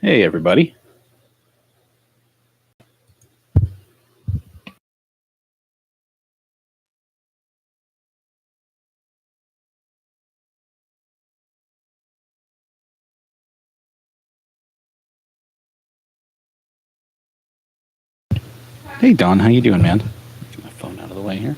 Hey, everybody. Hey, Don. How you doing, man? Get my phone out of the way here.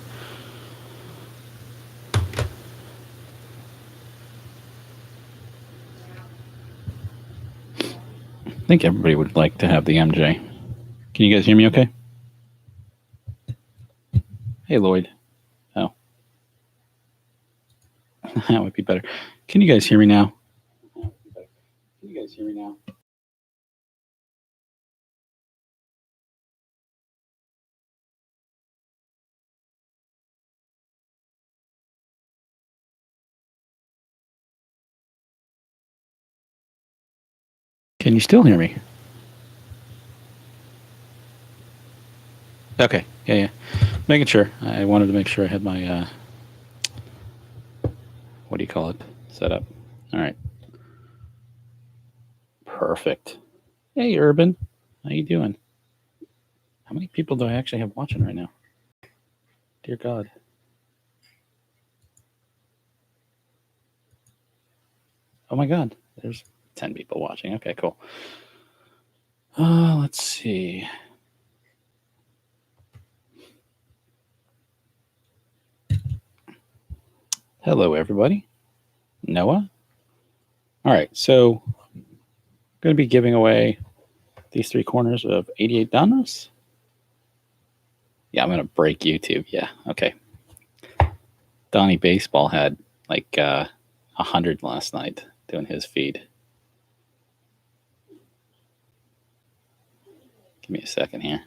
I think everybody would like to have the MJ. Can you guys hear me okay? Hey, Lloyd. Oh. That would be better. Can you guys hear me now? Can you guys hear me now? Can you still hear me? Okay. Yeah. Making sure. I wanted to make sure I had my, what do you call it, set up. All right. Perfect. Hey, Urban. How you doing? How many people do I actually have watching right now? Dear God. Oh, my God. There's 10 people watching. Okay, cool. Let's see. Hello, everybody. Noah. All right, so I'm going to be giving away these 3 corners of 88 Donruss. Yeah, I'm going to break YouTube. Yeah, okay. Donnie Baseball had like 100 last night doing his feed. Give me a second here.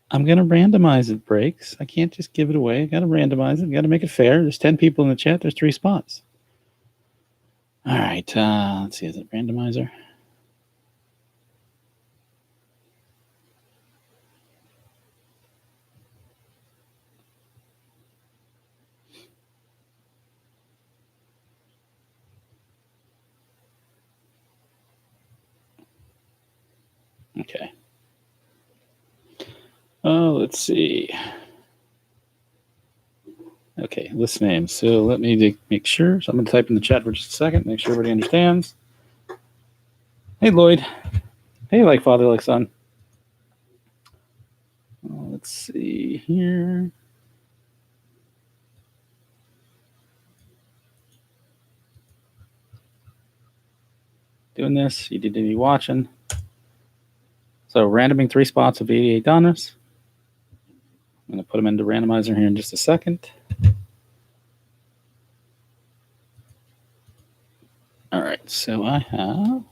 I'm going to randomize it, Breaks. I can't just give it away. I got to randomize it. Got to make it fair. There's 10 people in the chat. There's 3 spots. All right, let's see. Is it randomizer? Okay. Oh, let's see. Okay, list names. So let me make sure. So I'm going to type in the chat for just a second, make sure everybody understands. Hey, Lloyd. Hey, like father, like son. Let's see here. Doing this. You did any watching. So randoming 3 spots of 88 Donruss. I'm going to put them into randomizer here in just a second. All right, so I have.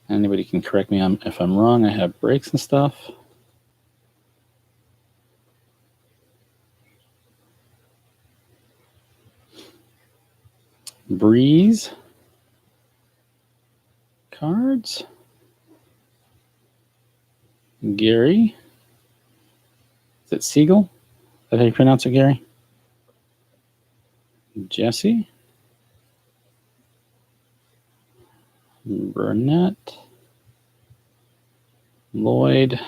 Anybody can correct me if I'm wrong. I have breaks and stuff. Breeze. Cards. Gary. Is it Siegel? Is that how you pronounce it, Gary? Jesse. Burnett. Lloyd.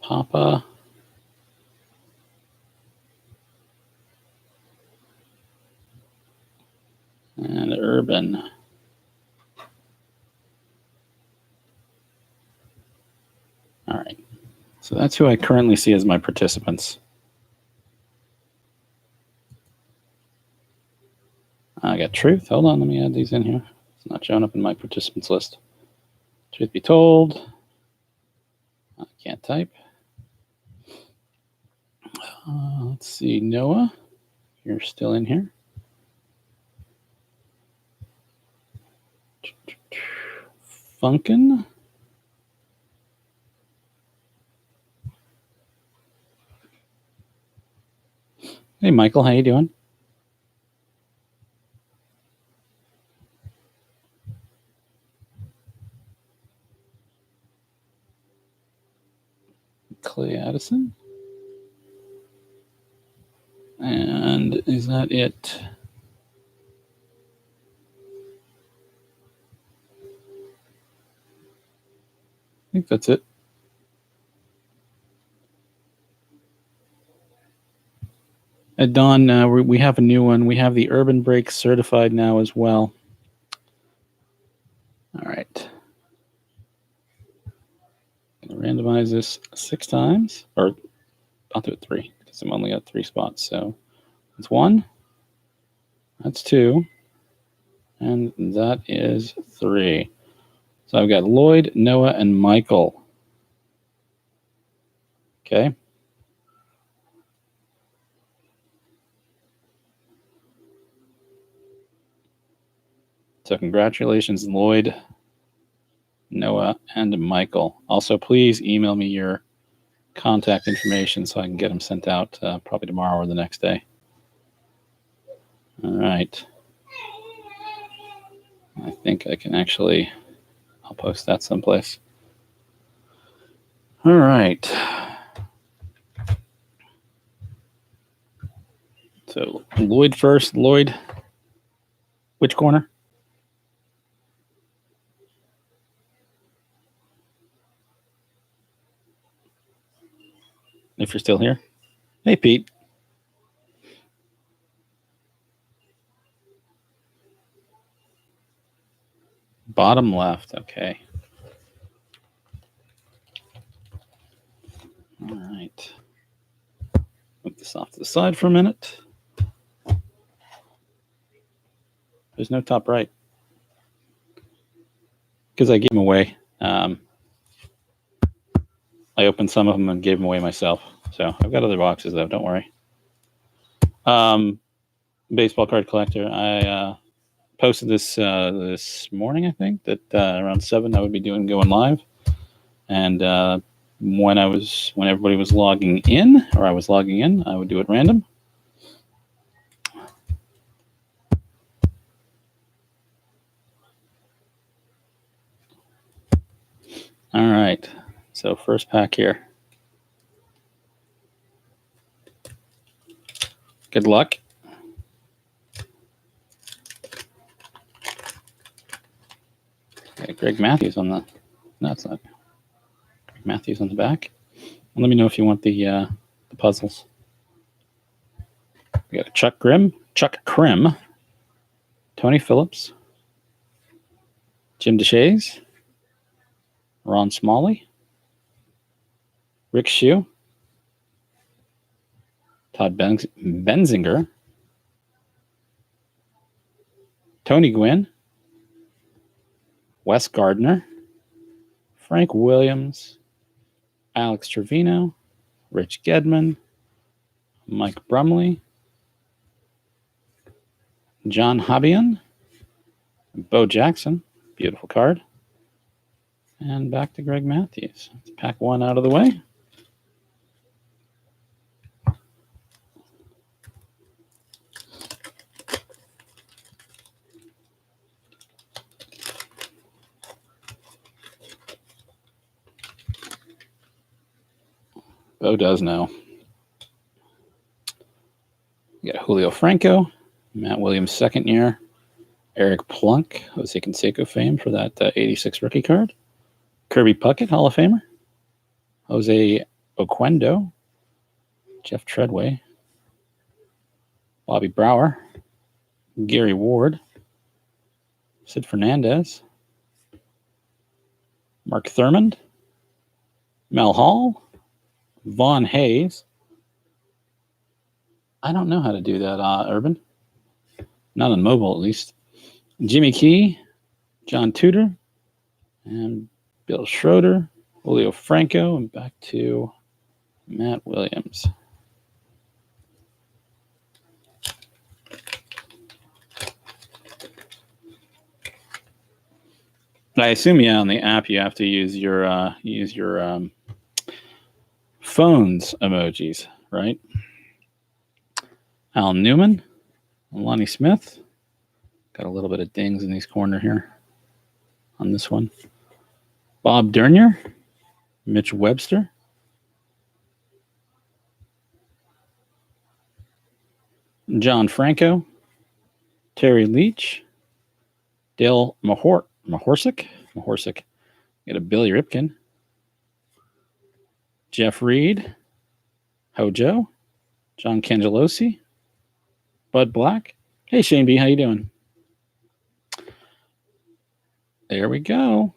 Papa. And Urban. All right. So that's who I currently see as my participants. I got Truth. Hold on, let me add these in here. It's not showing up in my participants list. Truth be told, I can't type. Let's see, Noah, you're still in here. Funkin. Hey, Michael, how you doing? Clay Addison. And is that it? I think that's it. At Dawn, we have a new one. We have the Urban Break certified now as well. All right. I'm going to randomize this 6 times, or I'll do it 3 because I've only got 3 spots. So that's 1, that's 2, and that is 3. So I've got Lloyd, Noah, and Michael. Okay. So congratulations, Lloyd, Noah, and Michael. Also, please email me your contact information so I can get them sent out probably tomorrow or the next day. All right. I think I can actually, I'll post that someplace. All right. So Lloyd first. Lloyd, which corner? If you're still here. Hey, Pete. Bottom left. Okay. All right. Move this off to the side for a minute. There's no top right because I gave them away. I opened some of them and gave them away myself. So I've got other boxes though. Don't worry. Baseball card collector. I posted this this morning. I think that around 7 I would be going live, and when everybody was logging in, or I was logging in, I would do it random. All right. So first pack here. Good luck. Okay, Greg Matthews on the. No, it's not. Greg Matthews on the back. And let me know if you want the puzzles. We got a Chuck Krim, Tony Phillips, Jim DeShays, Ron Smalley, Rick Shue, Todd Benzinger, Tony Gwynn, Wes Gardner, Frank Williams, Alex Trevino, Rich Gedman, Mike Brumley, John Hobbian, Bo Jackson, beautiful card, and back to Greg Matthews. Let's pack 1 out of the way. Bo does know. We got Julio Franco, Matt Williams' second year, Eric Plunk, Jose Canseco fame for that 86 rookie card, Kirby Puckett, Hall of Famer, Jose Oquendo, Jeff Treadway, Bobby Brower, Gary Ward, Sid Fernandez, Mark Thurmond, Mel Hall, Vaughn Hayes. I don't know how to do that, Urban. Not on mobile, at least. Jimmy Key, John Tudor, and Bill Schroeder, Julio Franco, and back to Matt Williams. I assume, yeah, on the app you have to use your phone's emojis, right? Al Newman, Lonnie Smith. Got a little bit of dings in these corner here on this one. Bob Dernier, Mitch Webster, John Franco, Terry Leach, Dale Mahorsick. Get a Billy Ripken, Jeff Reed, Hojo, John Cangelosi, Bud Black. Hey, Shane B, how you doing? There we go.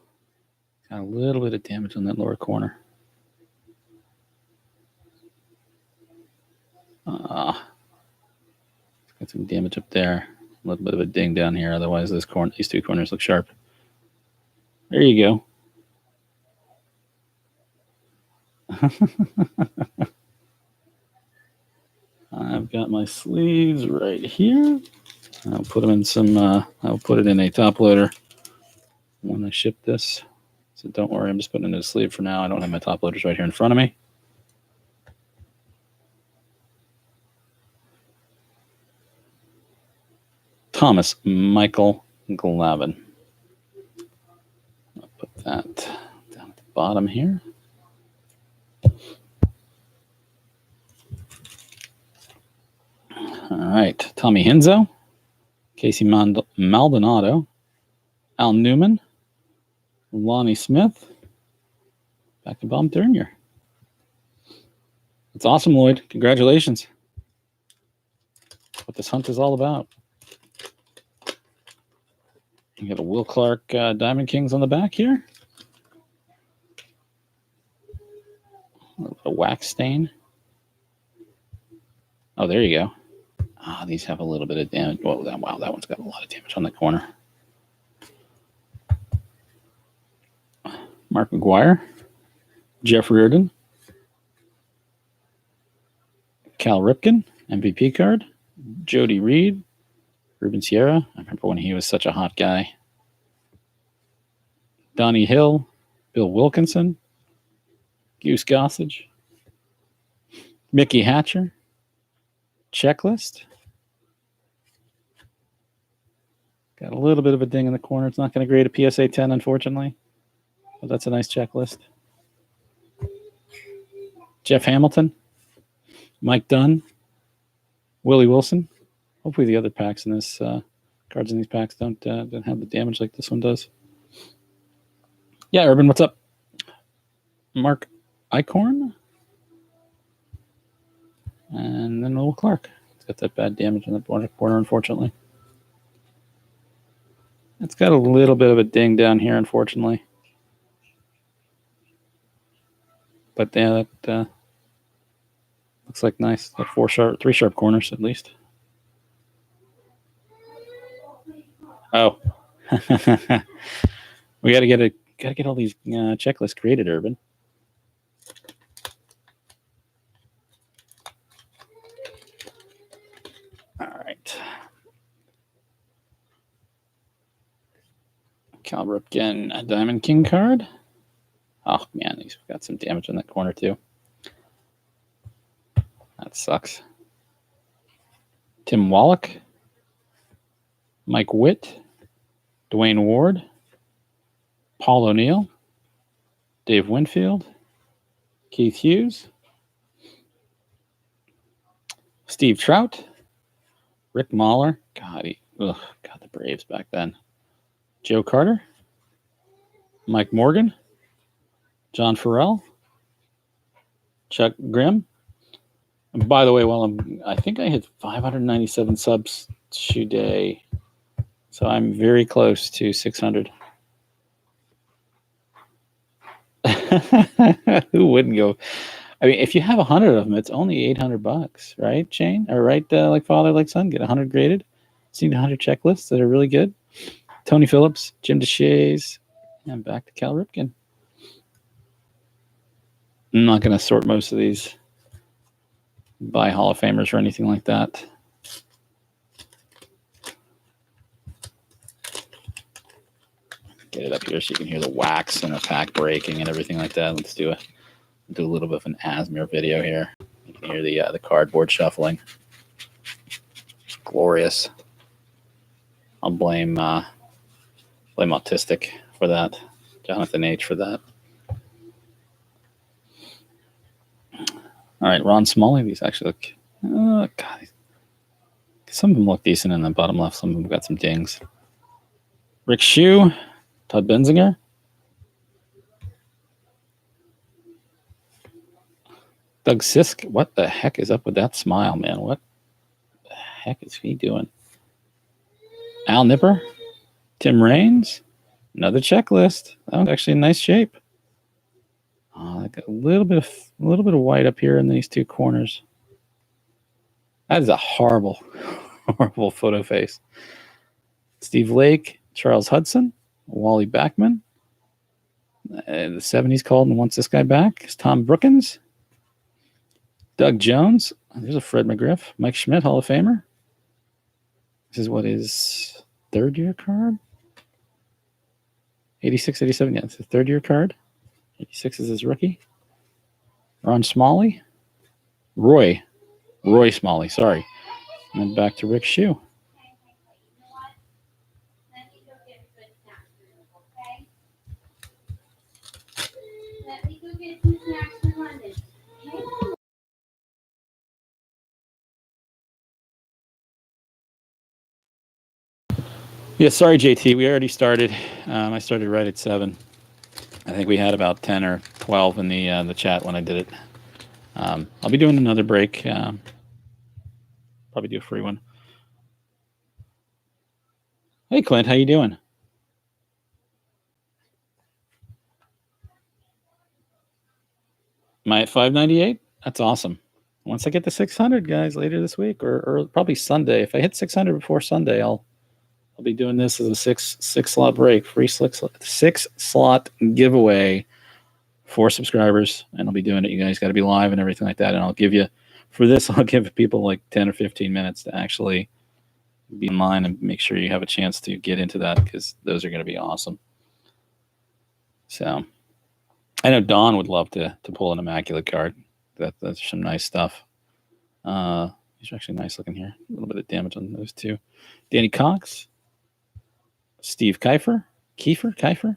Got a little bit of damage on that lower corner. Got some damage up there. A little bit of a ding down here. Otherwise, these two corners look sharp. There you go. I've got my sleeves right here. I'll put them in some. I'll put it in a top loader when I ship this. So don't worry, I'm just putting it in a sleeve for now. I don't have my top loaders right here in front of me. Thomas Michael Glavin. I'll put that down at the bottom here. All right, Tommy Hinzo, Casey Maldonado, Al Newman, Lonnie Smith, back to Bob Dernier. That's awesome, Lloyd. Congratulations. That's what this hunt is all about. You got a Will Clark Diamond Kings on the back here. A wax stain. Oh, there you go. These have a little bit of damage. Wow, that one's got a lot of damage on the corner. Mark McGuire, Jeff Reardon, Cal Ripken, MVP card, Jody Reed, Ruben Sierra. I remember when he was such a hot guy. Donnie Hill, Bill Wilkinson, Goose Gossage, Mickey Hatcher, Checklist. Got a little bit of a ding in the corner. It's not going to grade a PSA 10, unfortunately. But that's a nice checklist. Jeff Hamilton, Mike Dunn, Willie Wilson. Hopefully the other packs in this cards in these packs don't have the damage like this one does. Yeah, Urban, what's up? Mark Eichhorn. And then Will Clark. It's got that bad damage on the corner, unfortunately. It's got a little bit of a ding down here, unfortunately. But yeah, that looks like nice. Got 3 sharp corners at least. Oh, we gotta get all these checklists created, Urban. All right. Cal Ripken, a Diamond King card. Oh man, he's got some damage on that corner too. That sucks. Tim Wallach, Mike Witt, Dwayne Ward, Paul O'Neill, Dave Winfield, Keith Hughes, Steve Trout, Rick Mahler. God, the Braves back then. Joe Carter, Mike Morgan, John Farrell, Chuck Grimm. And by the way, I think I hit 597 subs today, so I'm very close to 600. Who wouldn't go? I mean, if you have 100 of them, it's only $800, right, Shane? Or right, like father, like son, get 100 graded. Seen 100 checklists that are really good. Tony Phillips, Jim DeShays, and back to Cal Ripken. I'm not going to sort most of these by Hall of Famers or anything like that. Get it up here so you can hear the wax and the pack breaking and everything like that. Let's do a little bit of an ASMR video here. You can hear the cardboard shuffling. Glorious. I'll blame Autistic for that. Jonathan H for that. All right, Ron Smalley. These actually look. Oh God, Some of them look decent in the bottom left. Some of them got some dings. Rick Shue, Todd Benzinger. Doug Sisk. What the heck is up with that smile, man? What the heck is he doing? Al Nipper. Tim Raines. Another checklist. That one's actually in nice shape. I got a little bit of white up here in these two corners. That is a horrible, horrible photo face. Steve Lake, Charles Hudson, Wally Backman. The 70s called and wants this guy back. It's Tom Brookins. Doug Jones. There's a Fred McGriff. Mike Schmidt, Hall of Famer. This is what his third-year card? 86, 87. Yeah, it's a third-year card. 86 is his rookie. Ron Smalley. Roy Smalley, sorry. And then back to Rick Shue. Yeah, sorry, JT. We already started. I started right at 7. I think we had about 10 or 12 in the chat when I did it. I'll be doing another break. Probably do a free one. Hey, Clint, how you doing? Am I at 598? That's awesome. Once I get to 600, guys, later this week or probably Sunday. If I hit 600 before Sunday, I'll be doing this as a six slot break, free six slot giveaway for subscribers, and I'll be doing it. You guys got to be live and everything like that. And I'll give people like 10 or 15 minutes to actually be in line and make sure you have a chance to get into that, because those are going to be awesome. So I know Don would love to pull an immaculate card. That's some nice stuff. These are actually nice looking here. A little bit of damage on those two. Danny Cox, Steve Kiefer,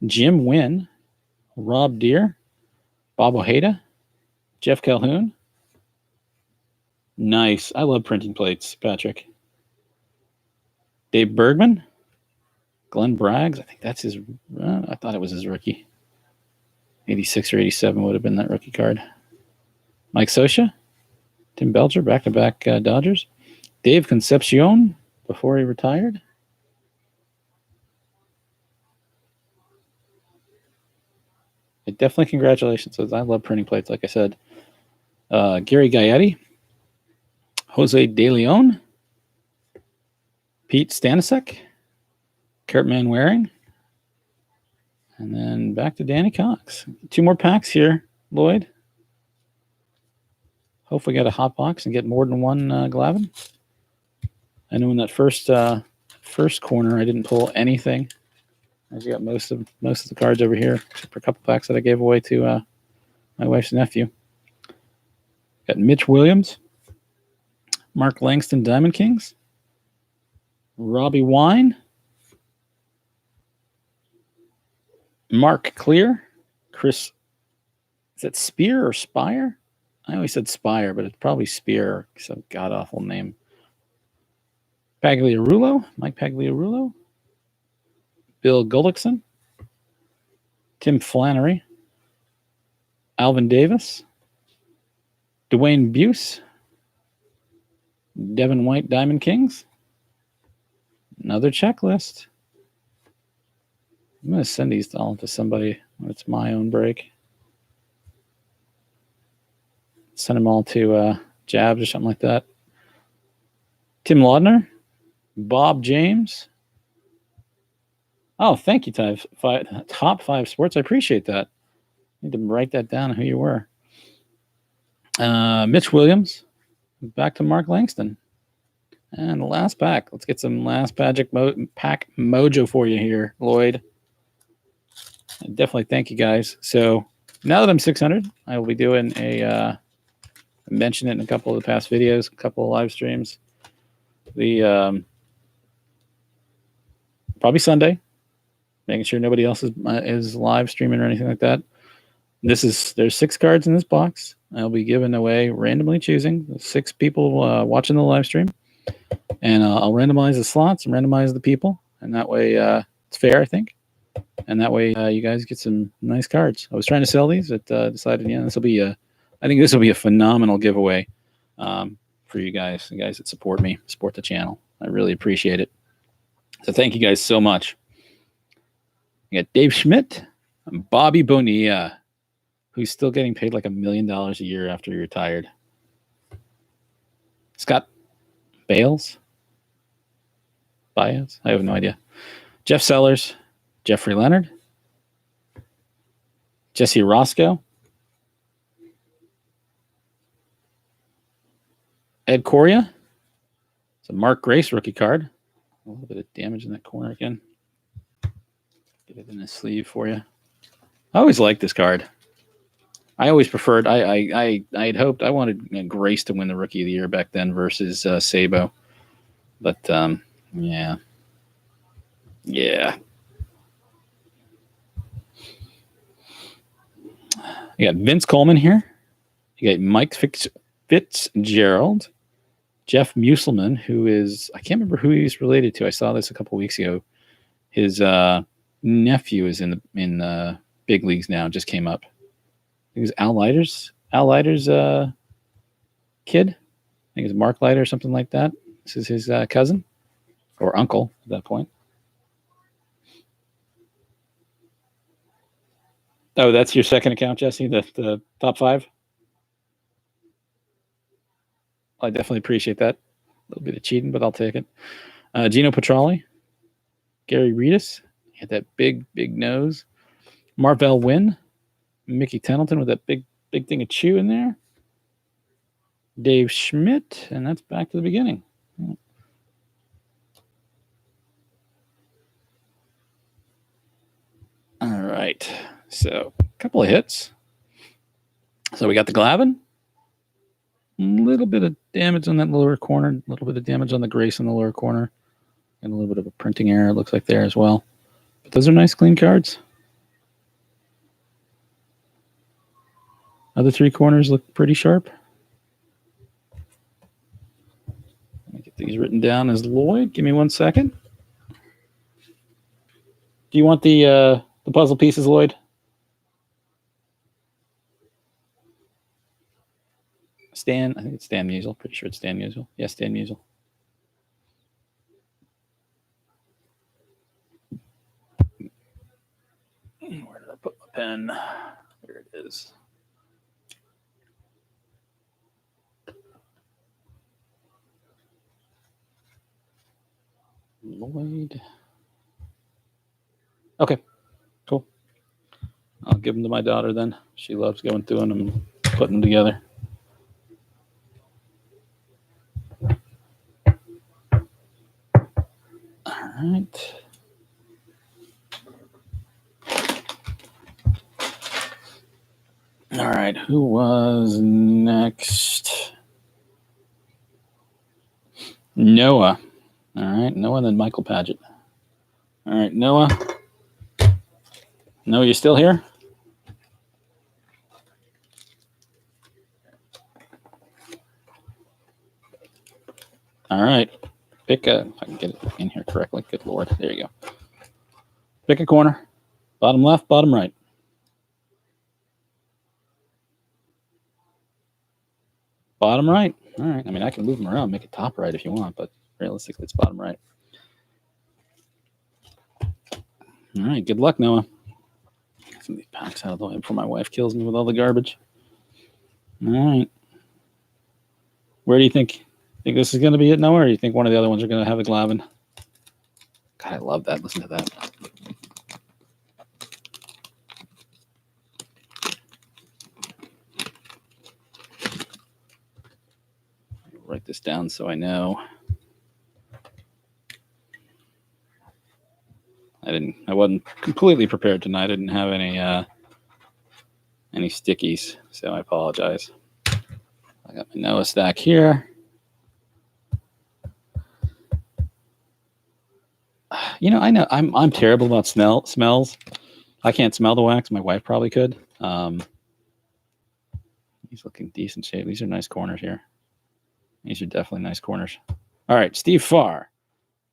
Jim Wynn, Rob Deere, Bob Ojeda, Jeff Calhoun. Nice. I love printing plates, Patrick. Dave Bergman, Glenn Braggs. I think that's his. I thought it was his rookie. 86 or 87 would have been that rookie card. Mike Scioscia, Tim Belcher, back-to-back Dodgers. Dave Concepcion before he retired. Definitely congratulations. I love printing plates, like I said. Gary Gaetti, Jose De Leon, Pete Stanisek, Kurt Manwaring, and then back to Danny Cox. 2 more packs here, Lloyd. Hopefully get a hot box and get more than one Glavine. I know in that first corner I didn't pull anything. I just got most of the cards over here, except for a couple packs that I gave away to my wife's nephew. Got Mitch Williams, Mark Langston Diamond Kings, Robbie Wine, Mark Clear, Chris, is that Spear or Spire? I always said Spire, but it's probably Spear, some god-awful name. Pagliarulo, Mike Pagliarulo, Bill Gullickson, Tim Flannery, Alvin Davis, Dwayne Buse, Devin White Diamond Kings. Another checklist. I'm going to send these all to somebody when it's my own break. Send them all to Jabs or something like that. Tim Laudner, Bob James. Oh, thank you, Top 5 Sports. I appreciate that. I need to write that down, who you were. Mitch Williams. Back to Mark Langston. And the last pack. Let's get some last pack mojo for you here, Lloyd. And definitely thank you, guys. So now that I'm 600, I will be doing I mentioned it in a couple of the past videos, a couple of live streams. The probably Sunday, making sure nobody else is live streaming or anything like that. There's 6 cards in this box. I'll be giving away, randomly choosing 6 people watching the live stream. And I'll randomize the slots and randomize the people. And that way it's fair, I think. And that way you guys get some nice cards. I was trying to sell these, but decided, yeah, this will be I think this will be a phenomenal giveaway for you guys, the guys that support me, support the channel. I really appreciate it. So thank you guys so much. You got Dave Schmidt and Bobby Bonilla, who's still getting paid like $1 million a year after he retired. Scott Baez? I have no idea. Jeff Sellers, Jeffrey Leonard, Jesse Roscoe, Ed Coria. It's a Mark Grace rookie card. A little bit of damage in that corner again. Get it in the sleeve for you. I always liked this card. I always preferred. I had hoped I wanted Grace to win the Rookie of the Year back then versus Sabo, but yeah. You got Vince Coleman here. You got Mike Fitzgerald, Jeff Musselman, who is, I can't remember who he's related to. I saw this a couple weeks ago. His nephew is in the big leagues now. Just came up. I think it was Al Leiter's kid. I think it's Mark Leiter or something like that. This is his cousin or uncle at that point. Oh, that's your second account, Jesse? The top 5? I definitely appreciate that. A little bit of cheating, but I'll take it. Gino Petralli, Gary Reedus, he had that big nose. Marvell Wynn, Mickey Templeton with that big thing of chew in there. Dave Schmidt, and that's back to the beginning. All right, so a couple of hits. So we got the Glavine. A little bit of damage on that lower corner. A little bit of damage on the Grace in the lower corner. And a little bit of a printing error, it looks like, there as well. But those are nice, clean cards. Other 3 corners look pretty sharp. Let me get these written down as Lloyd. Give me 1 second. Do you want the puzzle pieces, Lloyd? Stan, I think it's Stan Musial. Pretty sure it's Stan Musial. Yes, Stan Musial. Where did I put my pen? There it is. Lloyd. Okay, cool. I'll give them to my daughter then. She loves going through them and putting them together. All right. All right, who was next? Noah. All right, Noah, then Michael Padgett. All right, Noah. Noah, you still here? All right. Pick a, if I can get it in here correctly. Good Lord. There you go. Pick a corner. Bottom left, bottom right. Bottom right. All right. I mean, I can move them around, make it top right if you want, but realistically, it's bottom right. All right. Good luck, Noah. Get some of these packs out of the way before my wife kills me with all the garbage. All right. Where do you think? Think this is going to be it, Noah, or do you think one of the other ones are going to have the Glavine? God, I love that. Listen to that. Write this down so I know. I wasn't completely prepared tonight. I didn't have any stickies, so I apologize. I got my Noah stack here. You know, I know I'm terrible about smells. I can't smell the wax. My wife probably could. He's looking decent shape. These are nice corners here. These are definitely nice corners. All right, Steve Farr,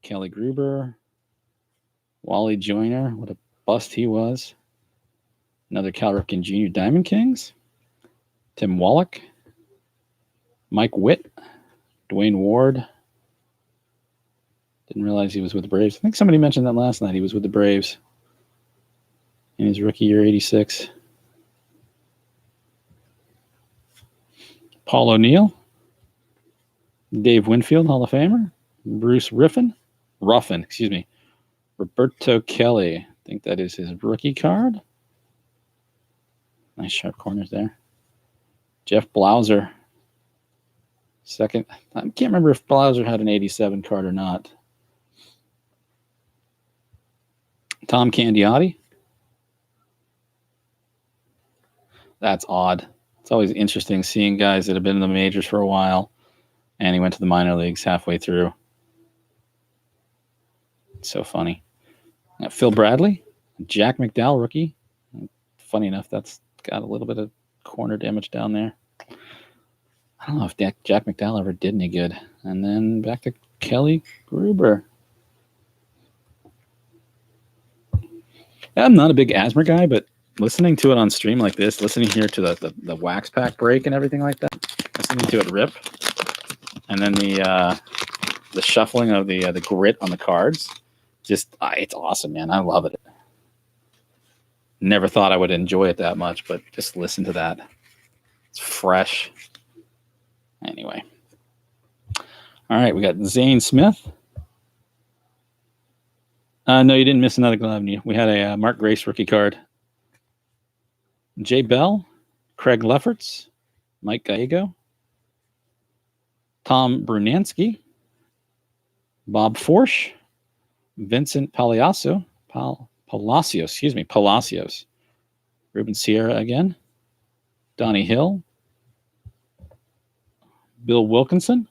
Kelly Gruber, Wally Joyner. What a bust he was. Another Cal Ripken Jr. Diamond Kings. Tim Wallach, Mike Witt, Dwayne Ward. Didn't realize he was with the Braves. I think somebody mentioned that last night. He was with the Braves in his rookie year, 86. Paul O'Neill, Dave Winfield, Hall of Famer. Bruce Ruffin, Roberto Kelly. I think that is his rookie card. Nice sharp corners there. Jeff Blauser. Second. I can't remember if Blauser had an 87 card or not. Tom Candiotti. That's odd. It's always interesting seeing guys that have been in the majors for a while, and he went to the minor leagues halfway through. It's so funny. Phil Bradley, Jack McDowell, rookie. Funny enough, that's got a little bit of corner damage down there. I don't know if Jack McDowell ever did any good. And then back to Kelly Gruber. I'm not a big asthma guy, but listening to it on stream like this, listening here to the wax pack break and everything like that, listening to it rip, and then the shuffling of the grit on the cards, just it's awesome, man. I love it. Never thought I would enjoy it that much, but just listen to that. It's fresh. Anyway. All right, we got Zane Smith. No, you didn't miss another glove. We had a Mark Grace rookie card. Jay Bell, Craig Lefferts, Mike Gallego, Tom Brunansky, Bob Forsch, Vincent Palacios, Ruben Sierra again, Donnie Hill, Bill Wilkinson,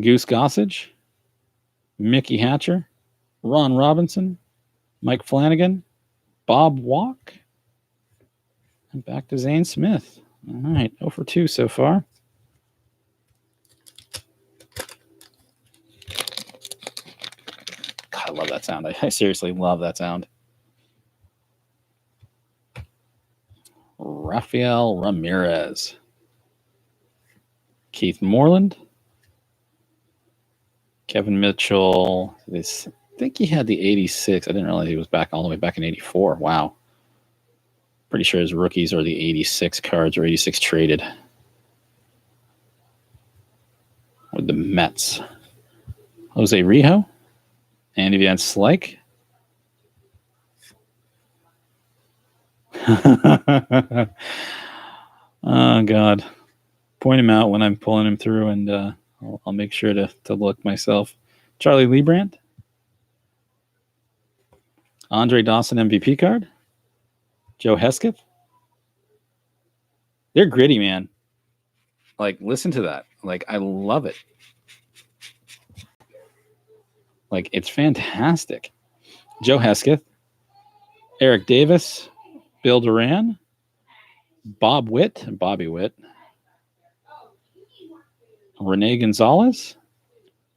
Goose Gossage, Mickey Hatcher, Ron Robinson, Mike Flanagan, Bob Walk, and back to Zane Smith. All right, 0 for 2 so far. God, I love that sound. I seriously love that sound. Rafael Ramirez, Keith Moreland, Kevin Mitchell. I think he had the 86. I didn't realize he was back all the way back in 84. Wow. Pretty sure his rookies are the 86 cards or 86 traded with the Mets. Jose Rijo, Andy Van Slyke. Oh, God. Point him out when I'm pulling him through, and I'll make sure to look myself. Charlie Liebrandt. Andre Dawson MVP card. Joe Hesketh. They're gritty, man. Like, listen to that. Like, I love it. Like, it's fantastic. Joe Hesketh. Eric Davis. Bill Duran. Bobby Witt. Renee Gonzalez.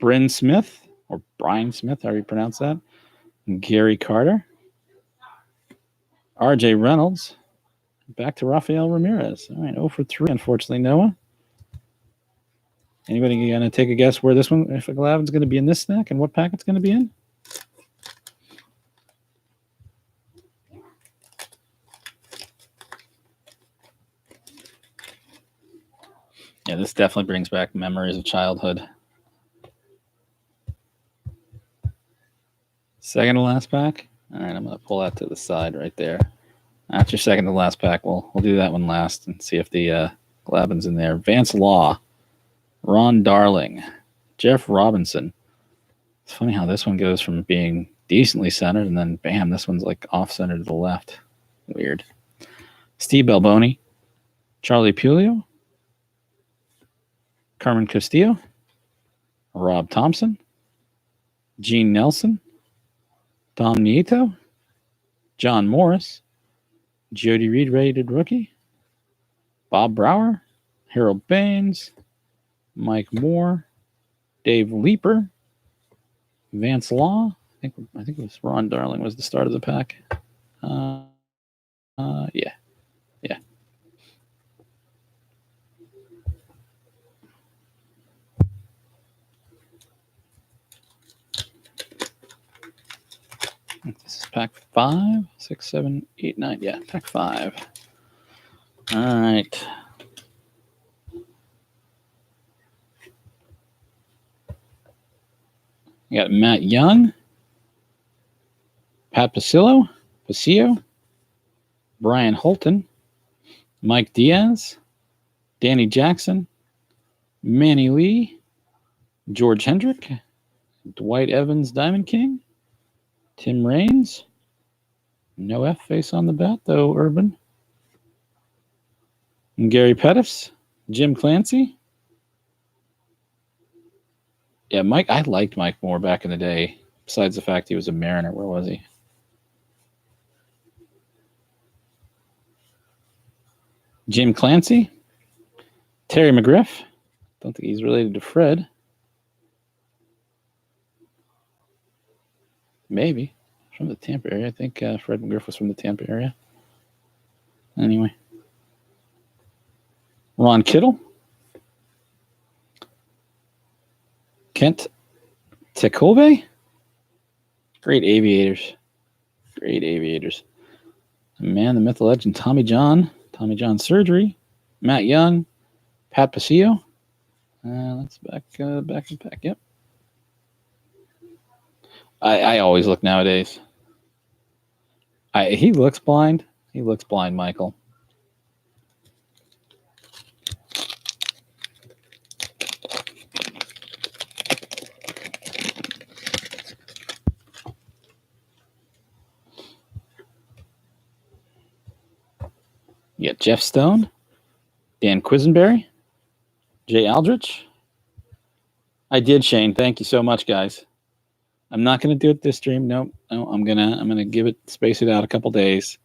Bryn Smith, or Brian Smith, however you pronounce that. Gary Carter. RJ Reynolds. Back to Rafael Ramirez. All right, 0 for 3, unfortunately, Noah. Anybody going to take a guess where this one, if a Glavin's going to be in this snack and what pack it's going to be in? Yeah, this definitely brings back memories of childhood. Second to last pack. All right, I'm going to pull that to the side right there. That's your second to last pack. We'll do that one last and see if the Glavin's in there. Vance Law, Ron Darling, Jeff Robinson. It's funny how this one goes from being decently centered and then, bam, this one's like off-center to the left. Weird. Steve Balboni, Charlie Pulio, Carmen Castillo, Rob Thompson, Gene Nelson, Tom Nieto, John Morris, Jody Reed rated rookie, Bob Brower, Harold Baines, Mike Moore, Dave Leeper, Vance Law. I think it was Ron Darling was the start of the pack. Yeah. This is pack 5, 6, 7, 8, 9. Yeah, pack 5. All right. You got Matt Young, Pat Pasillo, Brian Holton, Mike Diaz, Danny Jackson, Manny Lee, George Hendrick, Dwight Evans, Diamond King, Tim Raines. No F face on the bat, though, Urban. And Gary Pettis, Jim Clancy. Yeah, Mike. I liked Mike more back in the day, besides the fact he was a Mariner. Where was he? Jim Clancy, Terry McGriff. Don't think he's related to Fred. Maybe. From the Tampa area. I think Fred McGriff was from the Tampa area. Anyway. Ron Kittle. Kent Tekulve. Great aviators. Man, the myth, the legend, Tommy John Surgery. Matt Young. Pat Pasillo. That's back in the pack. Yep. I always look nowadays. He looks blind. Michael. You got Jeff Stone, Dan Quisenberry, Jay Aldrich. I did, Shane. Thank you so much, guys. I'm not going to do it this stream. No, I'm gonna give it, space it out a couple days.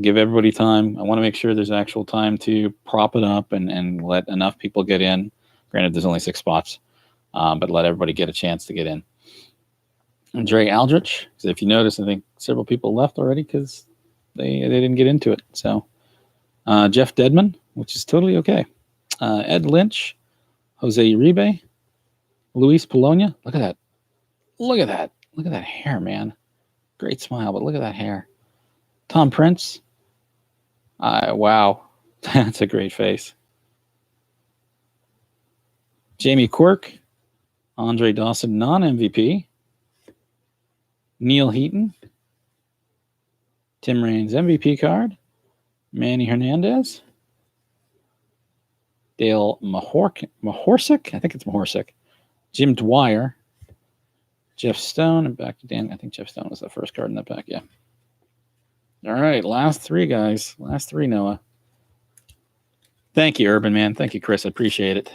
Give everybody time. I want to make sure there's actual time to prop it up and let enough people get in. Granted, there's only 6 spots, but let everybody get a chance to get in. And Jay Aldrich, because if you notice, I think several people left already because they didn't get into it. So Jeff Dedman, which is totally okay. Ed Lynch, Jose Uribe, Luis Polonia. Look at that hair, man. Great smile, but look at that hair. Tom Prince. Wow. That's a great face. Jamie Quirk, Andre Dawson, non-MVP. Neil Heaton, Tim Raines, MVP card. Manny Hernandez, Dale Mahorsick. I think it's Mahorsick. Jim Dwyer, Jeff Stone, and back to Dan. I think Jeff Stone was the first card in that pack. Yeah. All right, last 3, guys. Last 3, Noah. Thank you, Urban, man. Thank you, Chris. I appreciate it.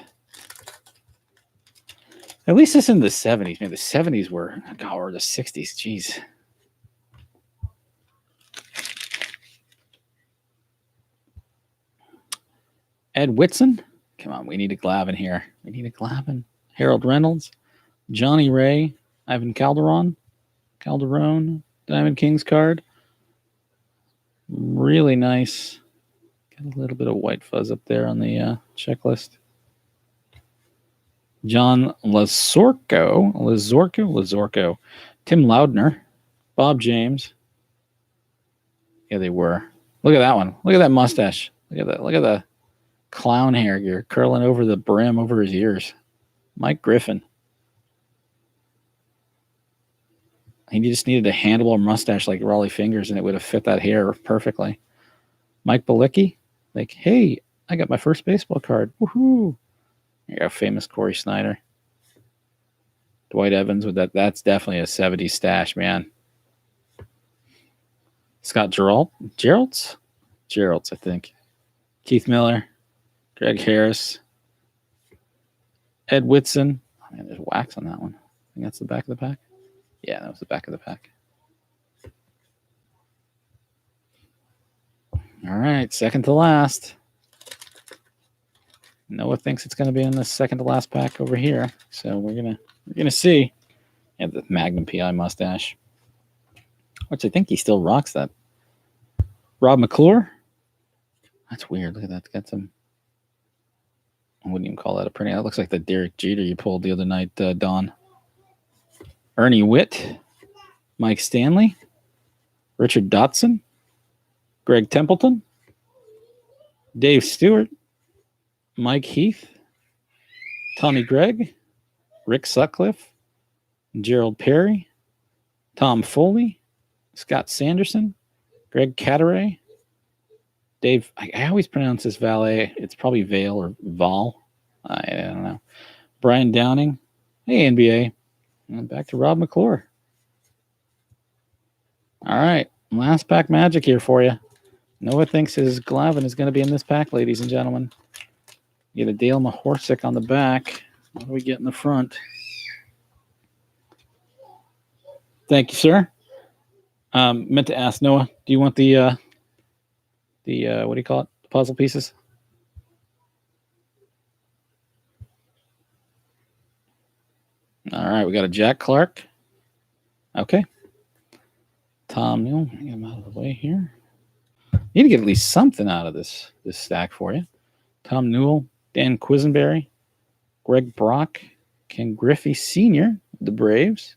At least it's in the 70s. Man, the 70s were, or the 60s. Jeez. Ed Whitson. Come on, we need a Glavin here. Harold Reynolds. Johnny Ray. Ivan Calderon. Diamond Kings card. Really nice. Got a little bit of white fuzz up there on the checklist. John Lazorko. Tim Loudner. Bob James. Yeah, they were. Look at that one. Look at that mustache. Look at the clown hair here curling over the brim over his ears. Mike Griffin. He just needed a handlebar mustache like Raleigh Fingers, and it would have fit that hair perfectly. Mike Balicki. Like, hey, I got my first baseball card. Woohoo. You got famous Corey Snyder. Dwight Evans with that. That's definitely a 70s stash, man. Scott Gerald's, I think. Keith Miller. Greg Harris. Ed Whitson. Oh, man, there's wax on that one. I think that's the back of the pack. Yeah, that was the back of the pack. All right, second to last. Noah thinks it's going to be in the second to last pack over here, so we're gonna see. And the Magnum PI mustache, which I think he still rocks that. Rob McClure. That's weird. Look at that. It's got some. I wouldn't even call that a printing. That looks like the Derek Jeter you pulled the other night, Don. Ernie Witt, Mike Stanley, Richard Dotson, Greg Templeton, Dave Stewart, Mike Heath, Tommy Gregg, Rick Sutcliffe, Gerald Perry, Tom Foley, Scott Sanderson, Greg Cataray, Dave. I always pronounce this valet. It's probably Vale or Val. I don't know. Brian Downing. Hey, NBA. And back to Rob McClure. All right. Last pack magic here for you. Noah thinks his Glavin is going to be in this pack, ladies and gentlemen. You get a Dale Mahorsic on the back. What do we get in the front? Thank you, sir. Meant to ask Noah, do you want the what do you call it? The puzzle pieces? All right, we got a Jack Clark. Okay. Tom Newell, get him out of the way here. Need to get at least something out of this stack for you. Tom Newell, Dan Quisenberry, Greg Brock, Ken Griffey Sr., the Braves.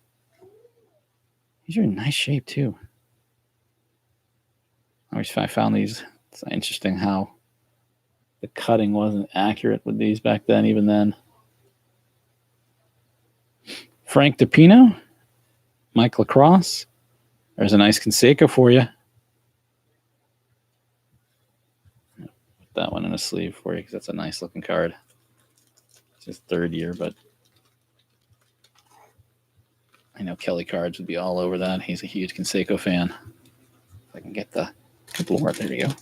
These are in nice shape, too. I wish I found these. It's interesting how the cutting wasn't accurate with these back then, even then. Frank DePino, Mike Lacrosse. There's a nice Canseco for you. Put that one in a sleeve for you because that's a nice looking card. It's his third year, but I know Kelly Cards would be all over that. He's a huge Canseco fan. If I can get the couple more. There you go.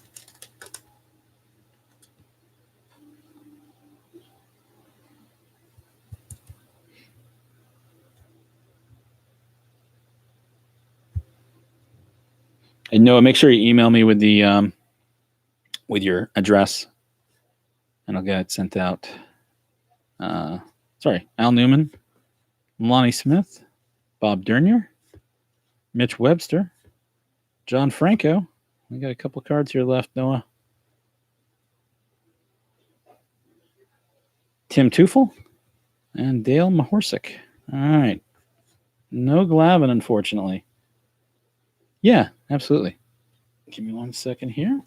And Noah, make sure you email me with the with your address, and I'll get it sent out. Sorry, Al Newman, Lonnie Smith, Bob Dernier, Mitch Webster, John Franco. We got a couple cards here left, Noah. Tim Teufel and Dale Mahorsic. All right. No Glavin, unfortunately. Yeah, absolutely. Give me 1 second here.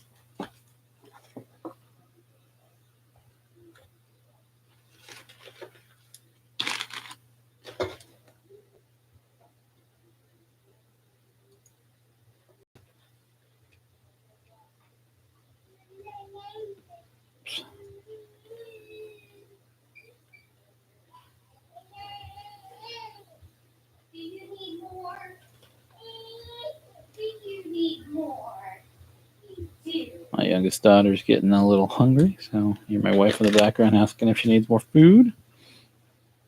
My youngest daughter's getting a little hungry, so hear my wife in the background asking if she needs more food.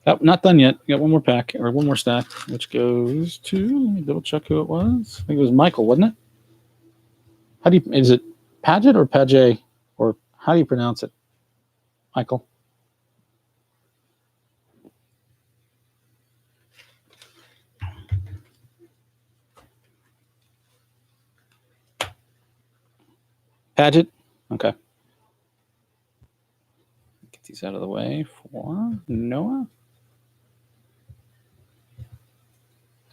Oh, not done yet. Got one more pack, or one more stack, which goes to, let me double check who it was. I think it was Michael, wasn't it? How do you, is it Paget or Paget? Or how do you pronounce it? Michael? Paget? Okay. Get these out of the way for Noah.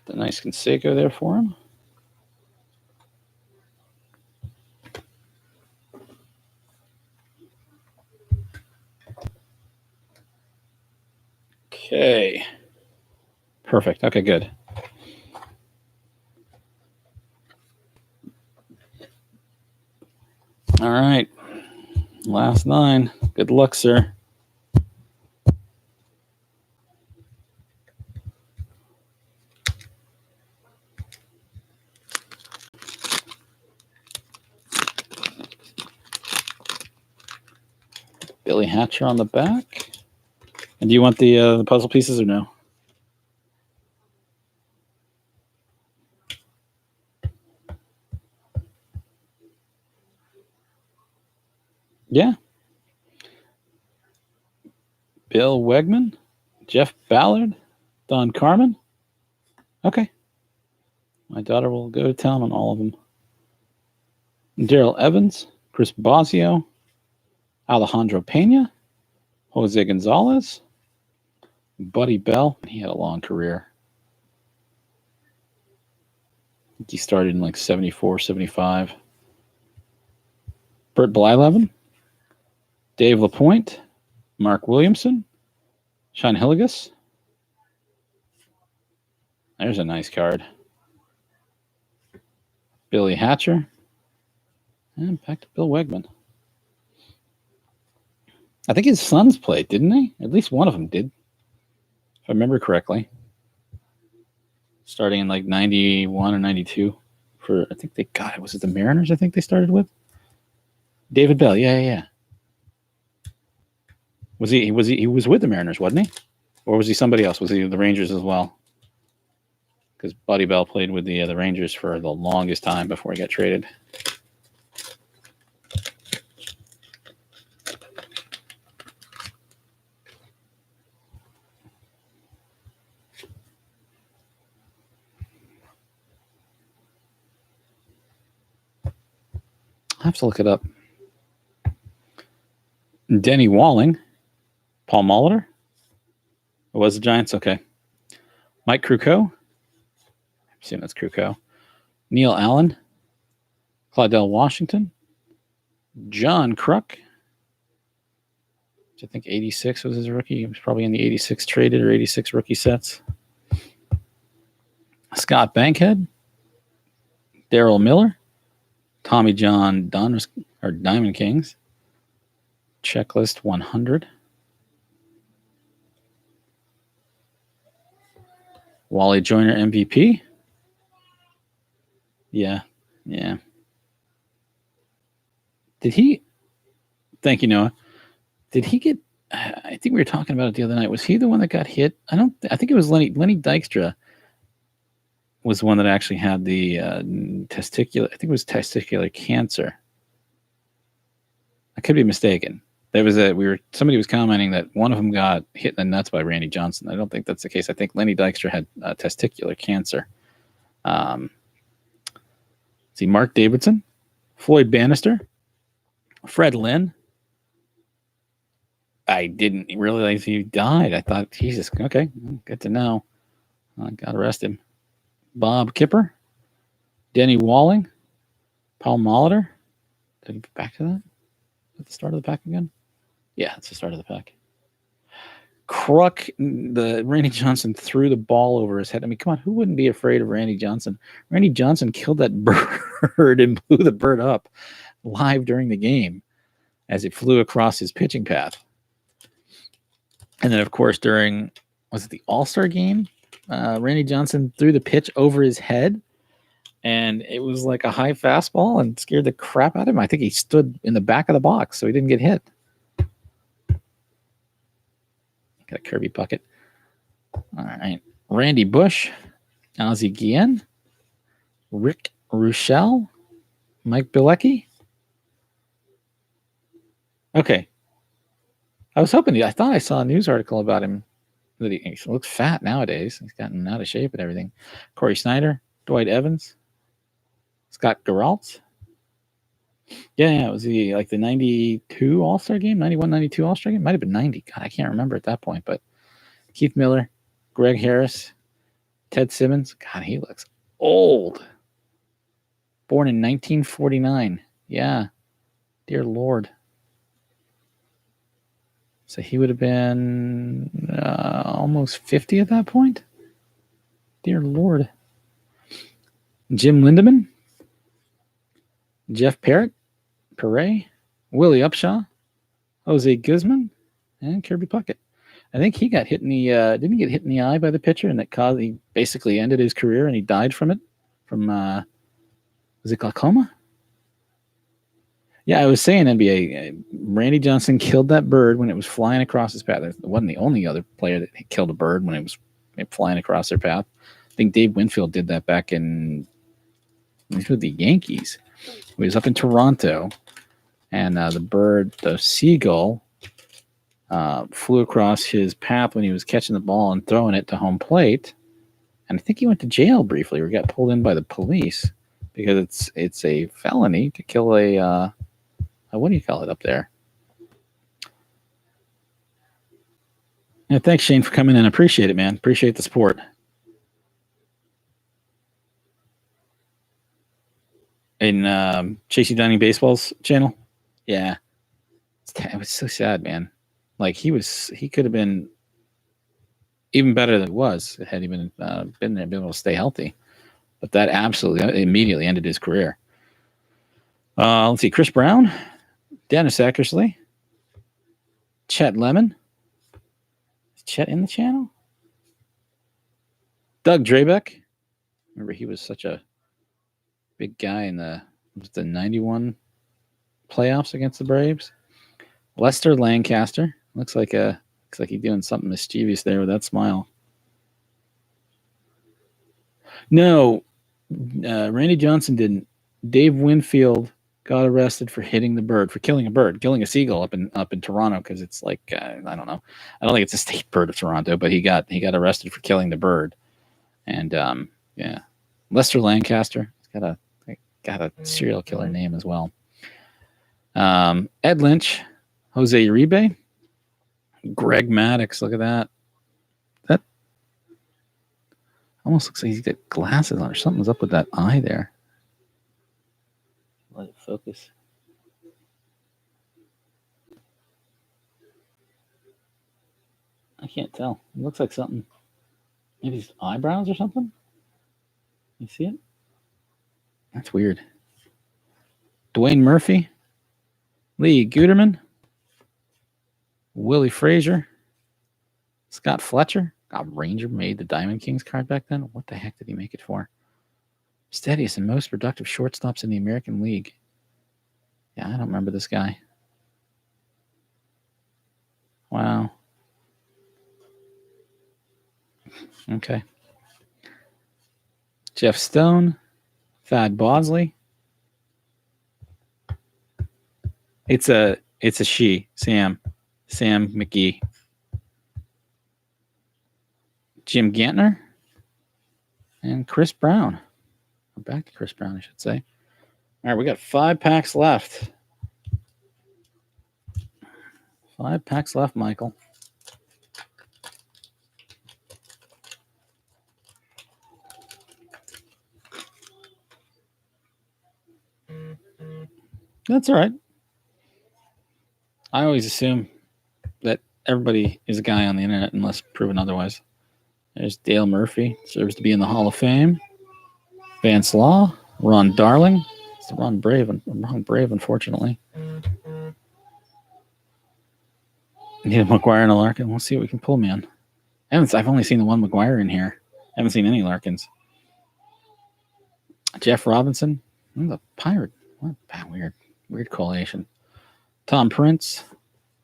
The nice Canseco there for him. Okay. Perfect. Okay, good. All right. Last 9. Good luck, sir. Billy Hatcher on the back. And do you want the puzzle pieces or no? Yeah. Bill Wegman, Jeff Ballard, Don Carmen. Okay. My daughter will go to town on all of them. Daryl Evans, Chris Bosio, Alejandro Pena, Jose Gonzalez, Buddy Bell. He had a long career. He started in like 74, 75. Bert Blyleven, Dave LaPointe, Mark Williamson, Sean Hilligus. There's a nice card. Billy Hatcher. And back to Bill Wegman. I think his sons played, didn't they? At least one of them did, if I remember correctly. Starting in like 91 or 92. I think they got it. Was it the Mariners I think they started with? David Bell, yeah. He was with the Mariners, wasn't he? Or was he somebody else? Was he the Rangers as well? Because Buddy Bell played with the Rangers for the longest time before he got traded. I'll have to look it up. Denny Walling, Paul Molitor. It was the Giants? Okay. Mike Krukow. I assume that's Krukow. Neil Allen. Claudell Washington. John Kruk. I think 86 was his rookie. He was probably in the 86 traded or 86 rookie sets. Scott Bankhead. Darryl Miller. Tommy John Diamond Kings. Checklist 100. Wally Joyner MVP. Yeah. Did he? Thank you, Noah. Did he get? I think we were talking about it the other night. Was he the one that got hit? I think it was Lenny Dykstra. Was the one that actually had the testicular. I think it was testicular cancer. I could be mistaken. Somebody was commenting that one of them got hit in the nuts by Randy Johnson. I don't think that's the case. I think Lenny Dykstra had testicular cancer. See, Mark Davidson, Floyd Bannister, Fred Lynn. I didn't realize he died. I thought, Jesus, okay, good to know. God rest him. Bob Kipper, Denny Walling, Paul Molitor. Did he get back to that? At the start of the pack again? Yeah, it's the start of the pack. Kruk, the Randy Johnson threw the ball over his head. I mean, come on, who wouldn't be afraid of Randy Johnson? Randy Johnson killed that bird and blew the bird up live during the game as it flew across his pitching path. And then, of course, was it the All-Star game? Randy Johnson threw the pitch over his head, and it was like a high fastball and scared the crap out of him. I think he stood in the back of the box, so he didn't get hit. Got a Kirby bucket. All right. Randy Bush, Ozzie Guillen, Rick Ruschel, Mike Bilecki. Okay. I thought I saw a news article about him that he looks fat nowadays. He's gotten out of shape and everything. Corey Snyder, Dwight Evans, Scott Geralt. Yeah, it was the 92 All-Star game, 91, 92 All-Star game. Might have been 90. God, I can't remember at that point. But Keith Miller, Greg Harris, Ted Simmons. God, he looks old. Born in 1949. Yeah. Dear Lord. So he would have been almost 50 at that point. Dear Lord. Jim Lindemann. Jeff Parrott. Willie Upshaw, Jose Guzman, and Kirby Puckett. I think he got hit in the didn't he get hit in the eye by the pitcher, and he basically ended his career, and he died from it. Was it glaucoma? Yeah, I was saying NBA. Randy Johnson killed that bird when it was flying across his path. It wasn't the only other player that killed a bird when it was flying across their path. I think Dave Winfield did that back in with the Yankees. He was up in Toronto. And the seagull, flew across his path when he was catching the ball and throwing it to home plate. And I think he went to jail briefly or got pulled in by the police because it's a felony to kill a what do you call it up there? Yeah, thanks, Shane, for coming in. Appreciate it, man. Appreciate the support. In Chasey Dining Baseball's channel? Yeah. It was so sad, man. Like he could have been even better than it was had he been been able to stay healthy. But that absolutely immediately ended his career. Let's see. Chris Brown, Dennis Eckersley, Chet Lemon. Is Chet in the channel? Doug Drabeck. Remember, he was such a big guy in the 91 playoffs against the Braves. Lester Lancaster. Looks like he's doing something mischievous there with that smile. No, Randy Johnson didn't. Dave Winfield got arrested for hitting the bird, for killing a seagull up in Toronto because it's like I don't know. I don't think it's a state bird of Toronto, but he got arrested for killing the bird. And yeah, Lester Lancaster. He's got a serial killer name as well. Ed Lynch, Jose Uribe, Greg Maddux. Look at that. That almost looks like he's got glasses on or something's up with that eye there. Let it focus. I can't tell. It looks like something. Maybe his eyebrows or something? You see it? That's weird. Dwayne Murphy, Lee Guterman, Willie Frazier, Scott Fletcher. God, Ranger made the Diamond Kings card back then. What the heck did he make it for? Steadiest and most productive shortstops in the American League. Yeah, I don't remember this guy. Wow. Okay. Jeff Stone, Thad Bosley. It's a she, Sam McGee. Jim Gantner and Chris Brown. Back to Chris Brown, I should say. All right, we got 5 packs left. 5 packs left, Michael. That's all right. I always assume that everybody is a guy on the internet unless proven otherwise. There's Dale Murphy, serves to be in the Hall of Fame. Vance Law, Ron Darling. It's the Ron Brave, unfortunately. Need a McGuire and a Larkin. We'll see what we can pull, man. I've only seen the one McGuire in here. I haven't seen any Larkins. Jeff Robinson. The Pirate. What weird collation. Tom Prince.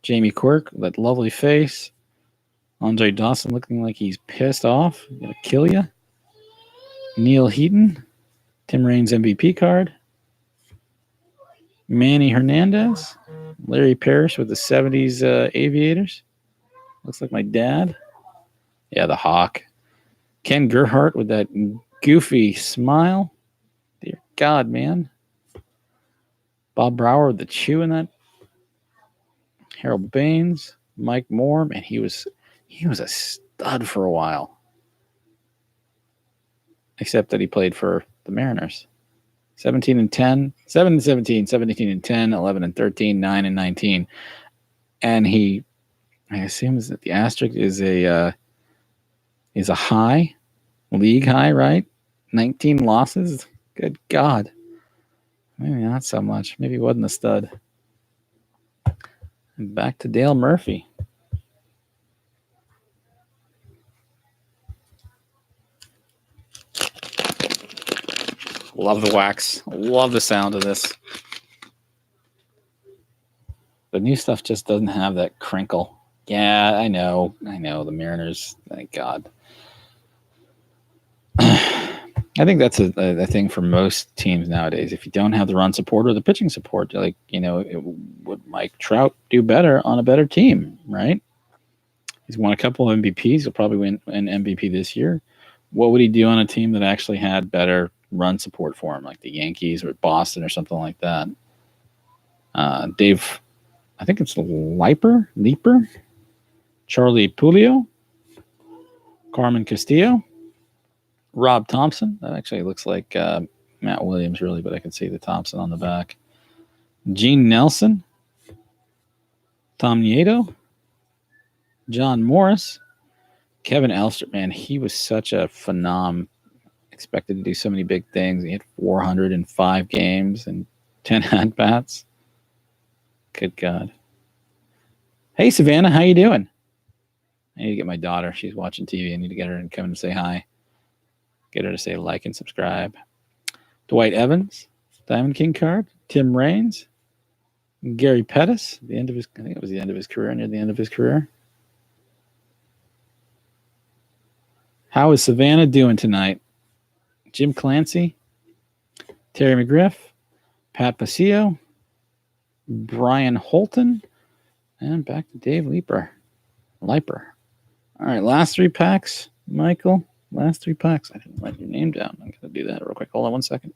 Jamie Quirk, that lovely face. Andre Dawson looking like he's pissed off. Gonna kill you. Neil Heaton. Tim Raines MVP card. Manny Hernandez. Larry Parrish with the 70s Aviators. Looks like my dad. Yeah, the Hawk. Ken Gerhardt with that goofy smile. Dear God, man. Bob Brower with the chew in that. Harold Baines. Mike Moore. Man, he was a stud for a while. Except that he played for the Mariners. 17 and 10, 7 and 17, 17 and 10, 11 and 13, 9 and 19. And I assume that the asterisk is a high, league high, right? 19 losses. Good God. Maybe not so much. Maybe he wasn't a stud. And back to Dale Murphy. Love the wax. Love the sound of this. The new stuff just doesn't have that crinkle. Yeah, I know. The Mariners, thank God. I think that's a thing for most teams nowadays. If you don't have the run support or the pitching support, like, would Mike Trout do better on a better team, right? He's won a couple of MVPs. He'll probably win an MVP this year. What would he do on a team that actually had better run support for him, like the Yankees or Boston or something like that? Dave, I think it's Leaper, Charlie Pulio, Carmen Castillo, Rob Thompson. That actually looks like Matt Williams, really, but I can see the Thompson on the back. Gene Nelson, Tom Nieto, John Morris, Kevin Elster. Man, he was such a phenom. Expected to do so many big things. He had 405 games and 10 at bats. Good God. Hey, Savannah, how you doing? I need to get my daughter. She's watching TV. I need to get her and come and say hi. Get her to say like and subscribe. Dwight Evans, Diamond King card. Tim Raines, Gary Pettis. I think it was the end of his career, near the end of his career. How is Savannah doing tonight? Jim Clancy, Terry McGriff, Pat Pasillo, Brian Holton, and back to Dave Leaper. All right, last 3 packs, Michael. Last 3 packs. I didn't write your name down. I'm going to do that real quick. Hold on 1 second.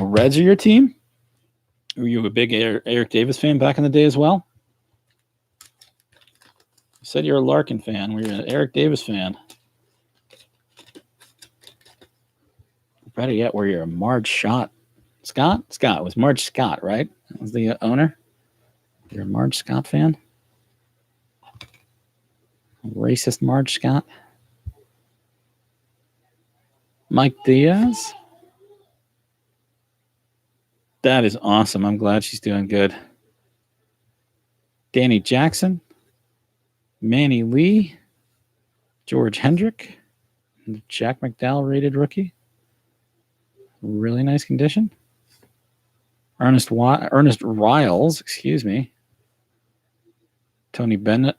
Reds are your team? Were you a big Eric Davis fan back in the day as well? You said you're a Larkin fan. Were you an Eric Davis fan? Better yet, were you a Marge Scott? Scott? It was Marge Scott, right? That was the owner. You're a Marge Scott fan? Racist Marge Scott? Mike Diaz? That is awesome. I'm glad she's doing good. Danny Jackson, Manny Lee, George Hendrick, Jack McDowell rated rookie. Really nice condition. Ernest Riles, excuse me. Tony Bennett,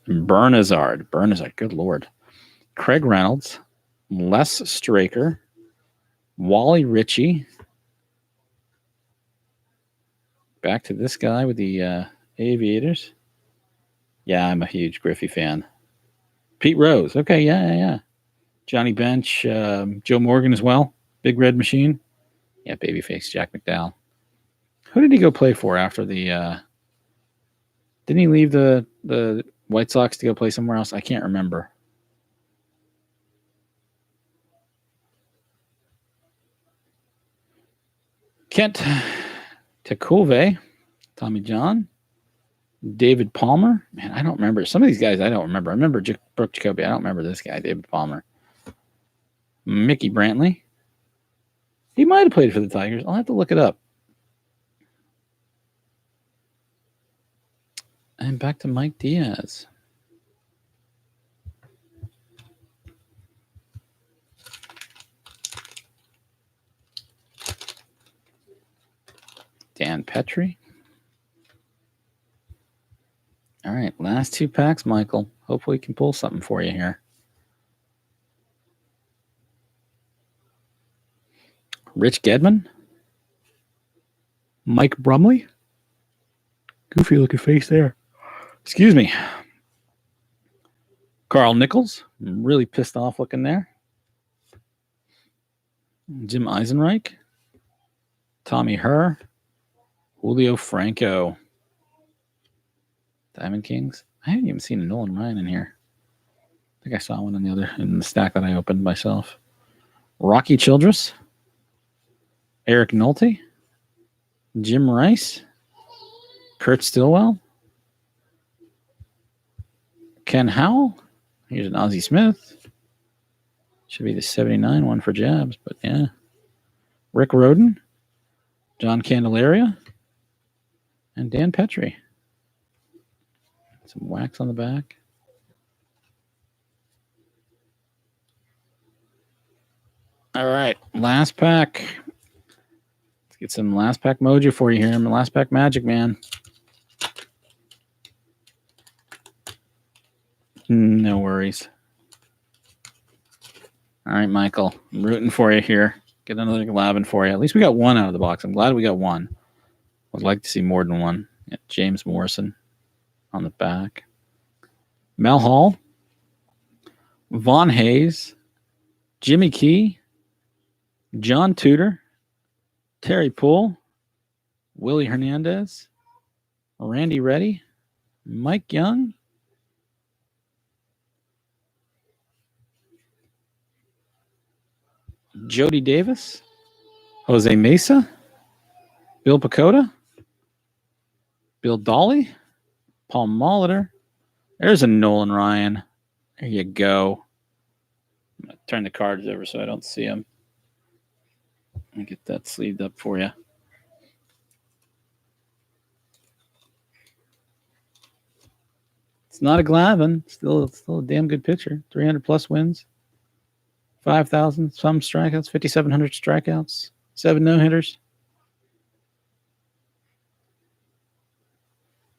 Bernazard, good Lord. Craig Reynolds, Les Straker, Wally Ritchie. Back to this guy with the Aviators. Yeah, I'm a huge Griffey fan. Pete Rose. Okay, yeah. Johnny Bench, Joe Morgan as well. Big Red Machine. Yeah, babyface Jack McDowell. Who did he go play for after the... didn't he leave the White Sox to go play somewhere else? I can't remember. Kent Tekulve, Tommy John, David Palmer. Man, I don't remember. Some of these guys I don't remember. I remember Brooke Jacoby. I don't remember this guy, David Palmer. Mickey Brantley. He might have played for the Tigers. I'll have to look it up. And back to Mike Diaz. Dan Petrie. All right, last 2 packs, Michael. Hopefully we can pull something for you here. Rich Gedman. Mike Brumley. Goofy looking face there. Excuse me. Carl Nichols. Really pissed off looking there. Jim Eisenreich. Tommy Herr. Julio Franco. Diamond Kings. I haven't even seen a Nolan Ryan in here. I think I saw one in the stack that I opened myself. Rocky Childress. Eric Nolte. Jim Rice. Kurt Stillwell. Ken Howell. Here's an Ozzie Smith. Should be the 79 one for Jabs, but yeah. Rick Roden. John Candelaria. And Dan Petrie. Some wax on the back. All right, last pack. Let's get some last pack mojo for you here. I'm the last pack magic, man. No worries. All right, Michael. I'm rooting for you here. Get another Glavin for you. At least we got one out of the box. I'm glad we got one. Would like to see more than one. Yeah, James Morrison on the back. Mel Hall. Von Hayes. Jimmy Key. John Tudor. Terry Poole. Willie Hernandez. Randy Reddy. Mike Young. Jody Davis. Jose Mesa. Bill Pacoda. Bill Dolly. Paul Molitor. There's a Nolan Ryan. There you go. I'm going to turn the cards over so I don't see them. Let me get that sleeved up for you. It's not a Glavin. Still a damn good pitcher. 300 plus wins. 5,000 some strikeouts. 5,700 strikeouts. 7 no-hitters.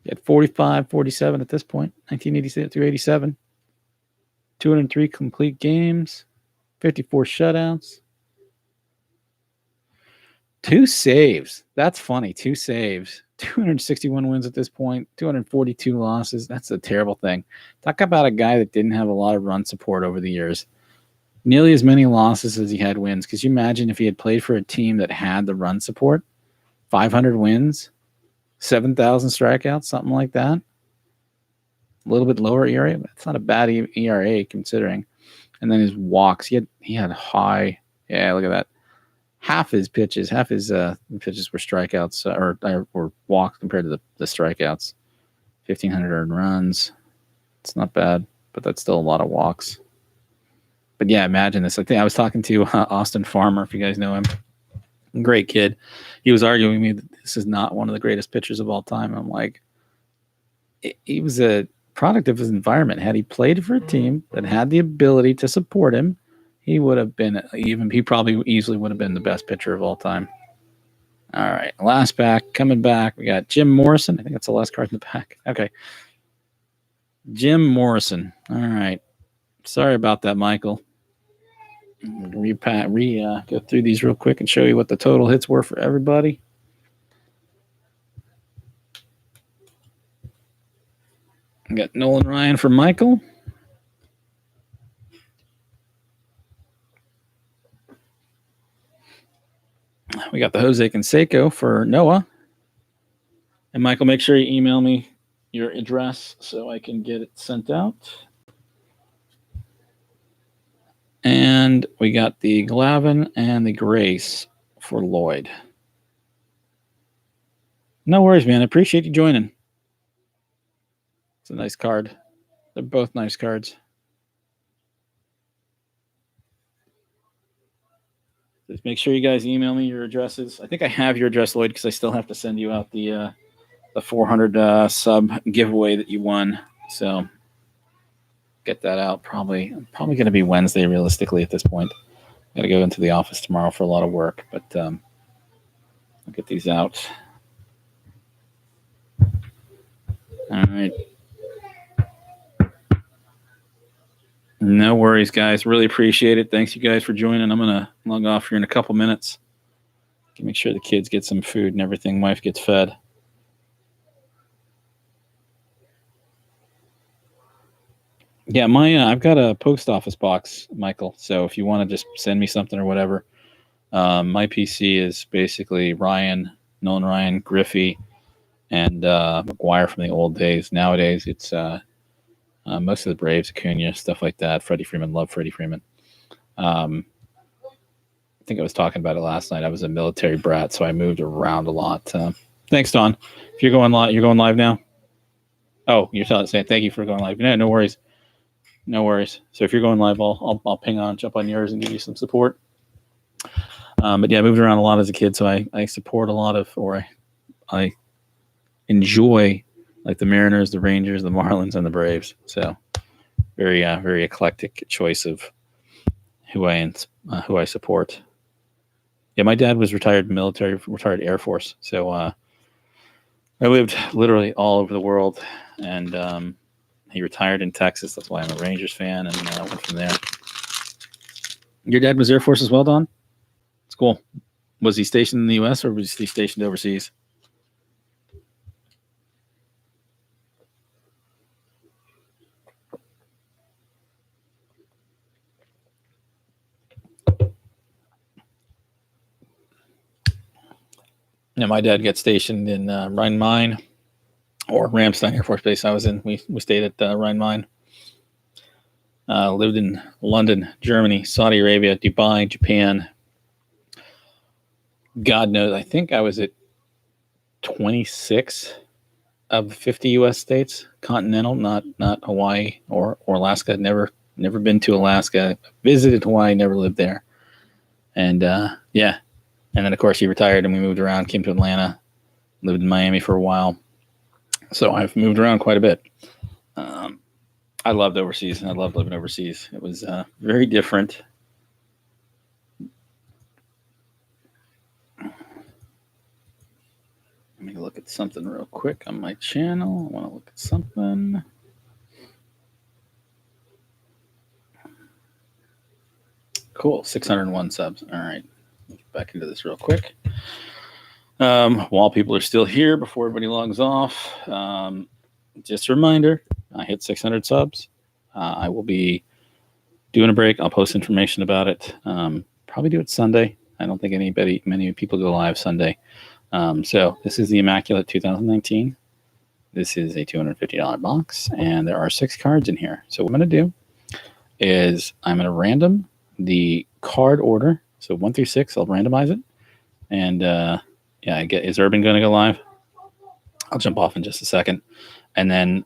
He had 45, 47 at this point. 1986 through 87. 203 complete games. 54 shutouts. 2 saves. That's funny. 2 saves. 261 wins at this point. 242 losses. That's a terrible thing. Talk about a guy that didn't have a lot of run support over the years. Nearly as many losses as he had wins. Because you imagine if he had played for a team that had the run support, 500 wins, 7,000 strikeouts, something like that. A little bit lower ERA. That's not a bad ERA considering. And then his walks. He had high. Yeah, look at that. Half his pitches were strikeouts or walks compared to the strikeouts. 1,500 earned runs. It's not bad, but that's still a lot of walks. But yeah, imagine this. I think I was talking to Austin Farmer, if you guys know him. Great kid. He was arguing with me that this is not one of the greatest pitchers of all time. I'm like, he was a product of his environment. Had he played for a team that had the ability to support him, he would have been he probably easily would have been the best pitcher of all time. All right, last pack coming back. We got Jim Morrison. I think that's the last card in the pack. Okay. Jim Morrison. All right. Sorry about that, Michael. Go through these real quick and show you what the total hits were for everybody. We got Nolan Ryan for Michael. We got the Jose Canseco for Noah. And Michael, make sure you email me your address so I can get it sent out. And we got the Glavin and the Grace for Lloyd. No worries, man. I appreciate you joining. It's a nice card. They're both nice cards. Just make sure you guys email me your addresses. I think I have your address, Lloyd, because I still have to send you out the 400 sub giveaway that you won. So get that out. Probably going to be Wednesday, realistically, at this point. Got to go into the office tomorrow for a lot of work, but I'll get these out. All right. No worries, guys. Really appreciate it. Thanks, you guys, for joining. I'm going to log off here in a couple minutes. Make sure the kids get some food and everything. Wife gets fed. Yeah, I've got a post office box, Michael. So if you want to just send me something or whatever, my PC is basically Nolan Ryan, Griffey, and McGuire from the old days. Nowadays, it's most of the Braves, Acuna, stuff like that. Freddie Freeman, love Freddie Freeman. I think I was talking about it last night. I was a military brat, so I moved around a lot. Thanks, Don. If you're going live now. Oh, you're saying thank you for going live. No worries. No worries. So if you're going live, I'll jump on yours and give you some support. But yeah, I moved around a lot as a kid, so I support a lot of, or I enjoy like the Mariners, the Rangers, the Marlins, and the Braves. So very eclectic choice of who I support. Yeah, my dad was retired Air Force. So I lived literally all over the world, and he retired in Texas. That's why I'm a Rangers fan, and I went from there. Your dad was Air Force as well, Don? It's cool. Was he stationed in the U.S. or was he stationed overseas? Yeah, my dad got stationed in Rhein-Main or Ramstein Air Force Base. I was in. We stayed at Rhein-Main. Lived in London, Germany, Saudi Arabia, Dubai, Japan. God knows, I think I was at 26 of 50 U.S. states, continental, not Hawaii or Alaska. Never been to Alaska. Visited Hawaii, never lived there. And yeah, and then of course he retired and we moved around. Came to Atlanta, lived in Miami for a while. So I've moved around quite a bit. I loved overseas and I loved living overseas. It was very different. Let me look at something real quick on my channel. I want to look at something. Cool, 601 subs. All right, let's get back into this real quick. While people are still here, before everybody logs off, just a reminder, I hit 600 subs. I will be doing a break. I'll post information about it. Probably do it Sunday. I don't think many people go live Sunday. So this is the Immaculate 2019. This is a $250 box, and there are 6 cards in here. So what I'm going to do is I'm going to random the card order. So 1 through 6, I'll randomize it. And yeah, is Urban going to go live? I'll jump off in just a second. And then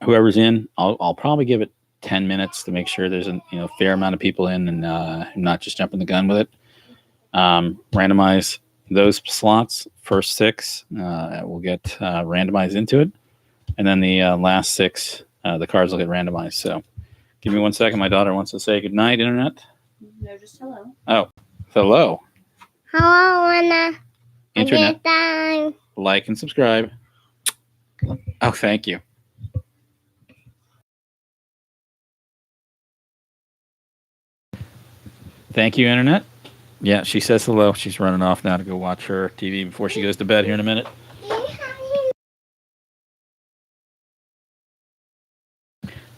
whoever's in, I'll probably give it 10 minutes to make sure there's a fair amount of people in and not just jumping the gun with it. Randomize those slots. First 6 will get randomized into it. And then the last 6, the cards will get randomized. So give me 1 second. My daughter wants to say good night, Internet. No, just hello. Oh, hello. Hello, Anna. Internet. Time. Like and subscribe. Oh, thank you. Thank you, Internet. Yeah, she says hello. She's running off now to go watch her TV before she goes to bed here in a minute.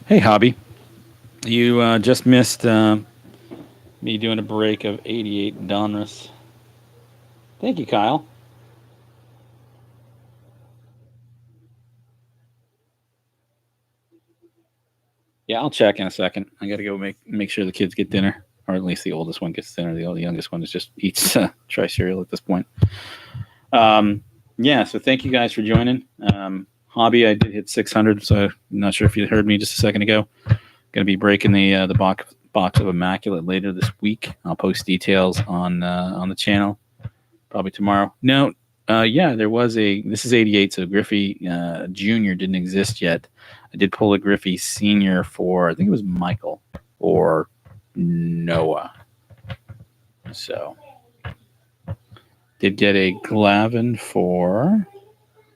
Hey, Hobby. You just missed me doing a break of 88 Donruss. Thank you, Kyle. Yeah, I'll check in a second. I got to go make sure the kids get dinner, or at least the oldest one gets dinner. The youngest one is just eats try cereal at this point. Yeah, so thank you guys for joining. Hobby, I did hit 600, so I'm not sure if you heard me just a second ago. Going to be breaking the box of Immaculate later this week. I'll post details on the channel probably tomorrow. No, yeah, there was this is 88, so Griffey Jr. didn't exist yet. I did pull a Griffey Sr. for, I think it was Michael or Noah. So, did get a Glavin for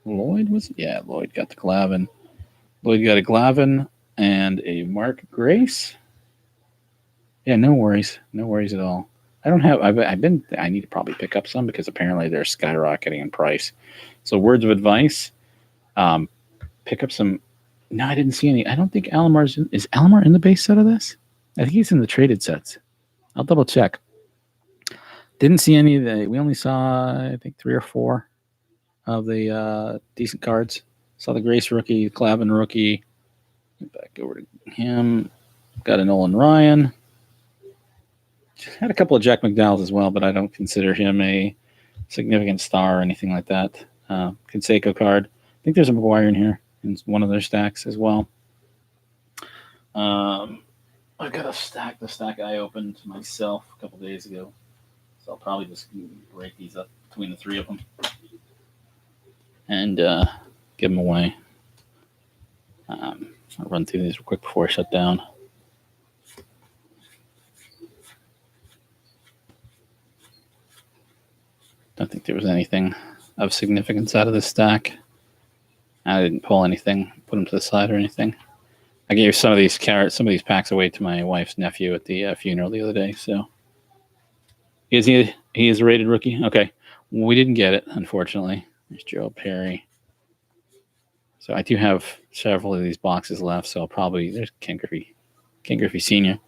Lloyd, was it? Yeah, Lloyd got the Glavin. Lloyd got a Glavin and a Mark Grace. Yeah, no worries. No worries at all. I don't have, I need to probably pick up some because apparently they're skyrocketing in price. So words of advice, pick up some. No, I didn't see any. I don't think is Alomar in the base set of this? I think he's in the traded sets. I'll double check. Didn't see any of the, we only saw, I think 3 or 4 of the decent cards. Saw the Grace rookie, Clavin rookie. Back over to him. Got a Nolan Ryan. Had a couple of Jack McDowells as well, but I don't consider him a significant star or anything like that. Canseco card. I think there's a McGuire in here in one of their stacks as well. I've got a stack. The stack I opened myself a couple days ago, so I'll probably just break these up between the 3 of them and give them away. I'll run through these real quick before I shut down. Don't think there was anything of significance out of this stack. I didn't pull anything, put them to the side or anything. I gave some of these packs away to my wife's nephew at the funeral the other day. So, he is a rated rookie? Okay. We didn't get it, unfortunately. There's Joe Perry. So I do have several of these boxes left. So there's Ken Griffey Sr.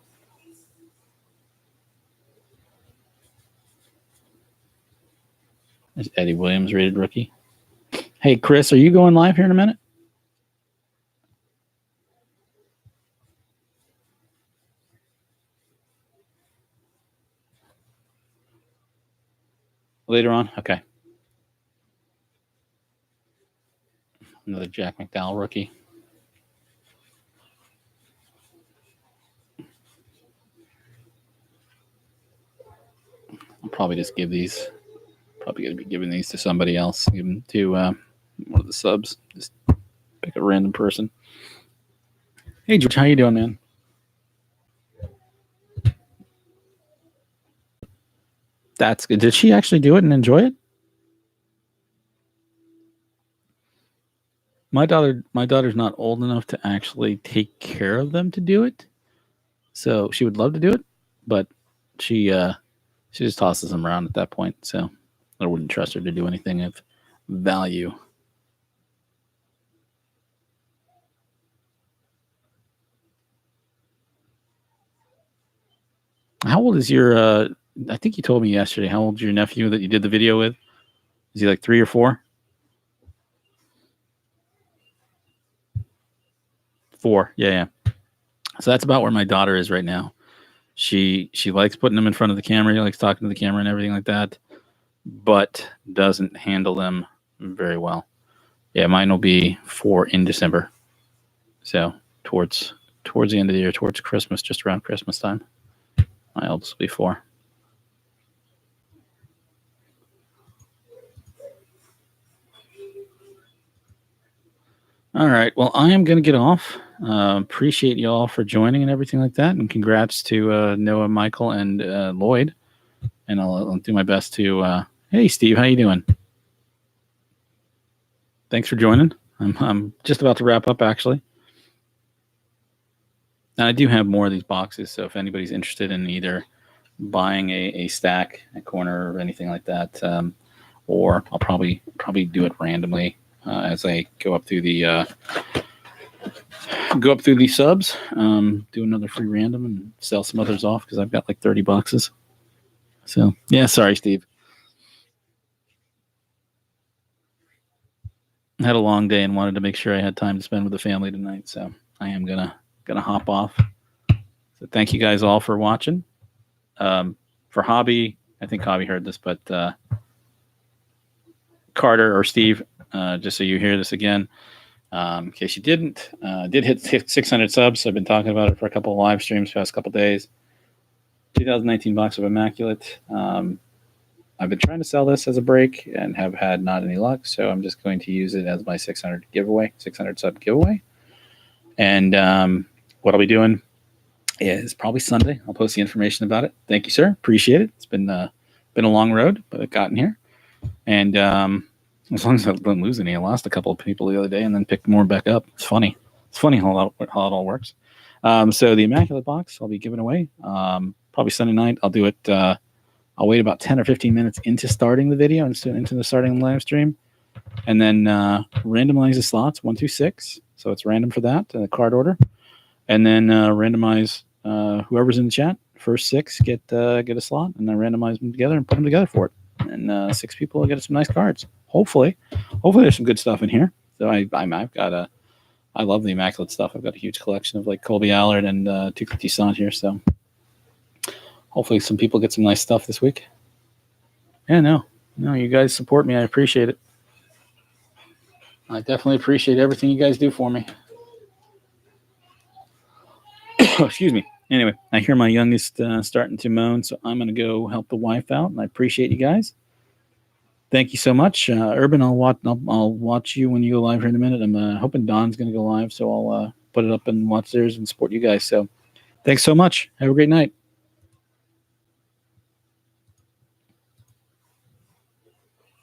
There's Eddie Williams, rated rookie. Hey, Chris, are you going live here in a minute? Later on? Okay. Another Jack McDowell rookie. I'll probably just give these. Probably going to be giving these to somebody else. Give them to one of the subs. Just pick a random person. Hey, George, how you doing, man? That's good. Did she actually do it and enjoy it? My daughter's not old enough to actually take care of them to do it. So she would love to do it, but she just tosses them around at that point. So I wouldn't trust her to do anything of value. How old is your I think you told me yesterday, how old is your nephew that you did the video with? Is he like 3 or 4? 4. Yeah. So that's about where my daughter is right now. She likes putting them in front of the camera. She likes talking to the camera and everything like that, but doesn't handle them very well. Yeah, mine will be 4 in December. So towards the end of the year, towards Christmas, just around Christmas time. My eldest will be 4. All right. Well, I am going to get off. Appreciate you all for joining and everything like that. And congrats to Noah, Michael, and Lloyd. And I'll do my best to... hey, Steve, how you doing? Thanks for joining. I'm just about to wrap up, actually. And I do have more of these boxes, so if anybody's interested in either buying a stack, a corner, or anything like that, or I'll probably do it randomly as I go up through the subs, do another free random and sell some others off because I've got like 30 boxes. So yeah, sorry, Steve. I had a long day and wanted to make sure I had time to spend with the family tonight, so I am gonna hop off. So thank you guys all for watching. For Hobby, I think Hobby heard this, but Carter or Steve, just so you hear this again, in case you didn't, did hit 600 subs. I've been talking about it for a couple of live streams past couple of days. 2019 box of Immaculate. I've been trying to sell this as a break and have had not any luck, so I'm just going to use it as my 600 sub giveaway. And what I'll be doing is probably Sunday. I'll post the information about it. Thank you, sir. Appreciate it. It's been a long road, but I've gotten here. And as long as I don't lose any, I lost a couple of people the other day and then picked more back up. It's funny. It's funny how it all works. So the Immaculate box I'll be giving away probably Sunday night. I'll do it. I'll wait about 10 or 15 minutes into starting the video, into the starting live stream, and then randomize the slots 1 through 6. So it's random for that, the card order, and then randomize whoever's in the chat. First 6 get a slot, and then randomize them together and put them together for it. And 6 people will get some nice cards. Hopefully there's some good stuff in here. So I love the Immaculate stuff. I've got a huge collection of like Colby Allard and Tuka Toussaint here. So hopefully some people get some nice stuff this week. Yeah, no, you guys support me. I appreciate it. I definitely appreciate everything you guys do for me. Excuse me. Anyway, I hear my youngest starting to moan, so I'm going to go help the wife out, and I appreciate you guys. Thank you so much. Urban, I'll watch you when you go live here in a minute. I'm hoping Don's going to go live, so I'll put it up and watch theirs and support you guys. So thanks so much. Have a great night.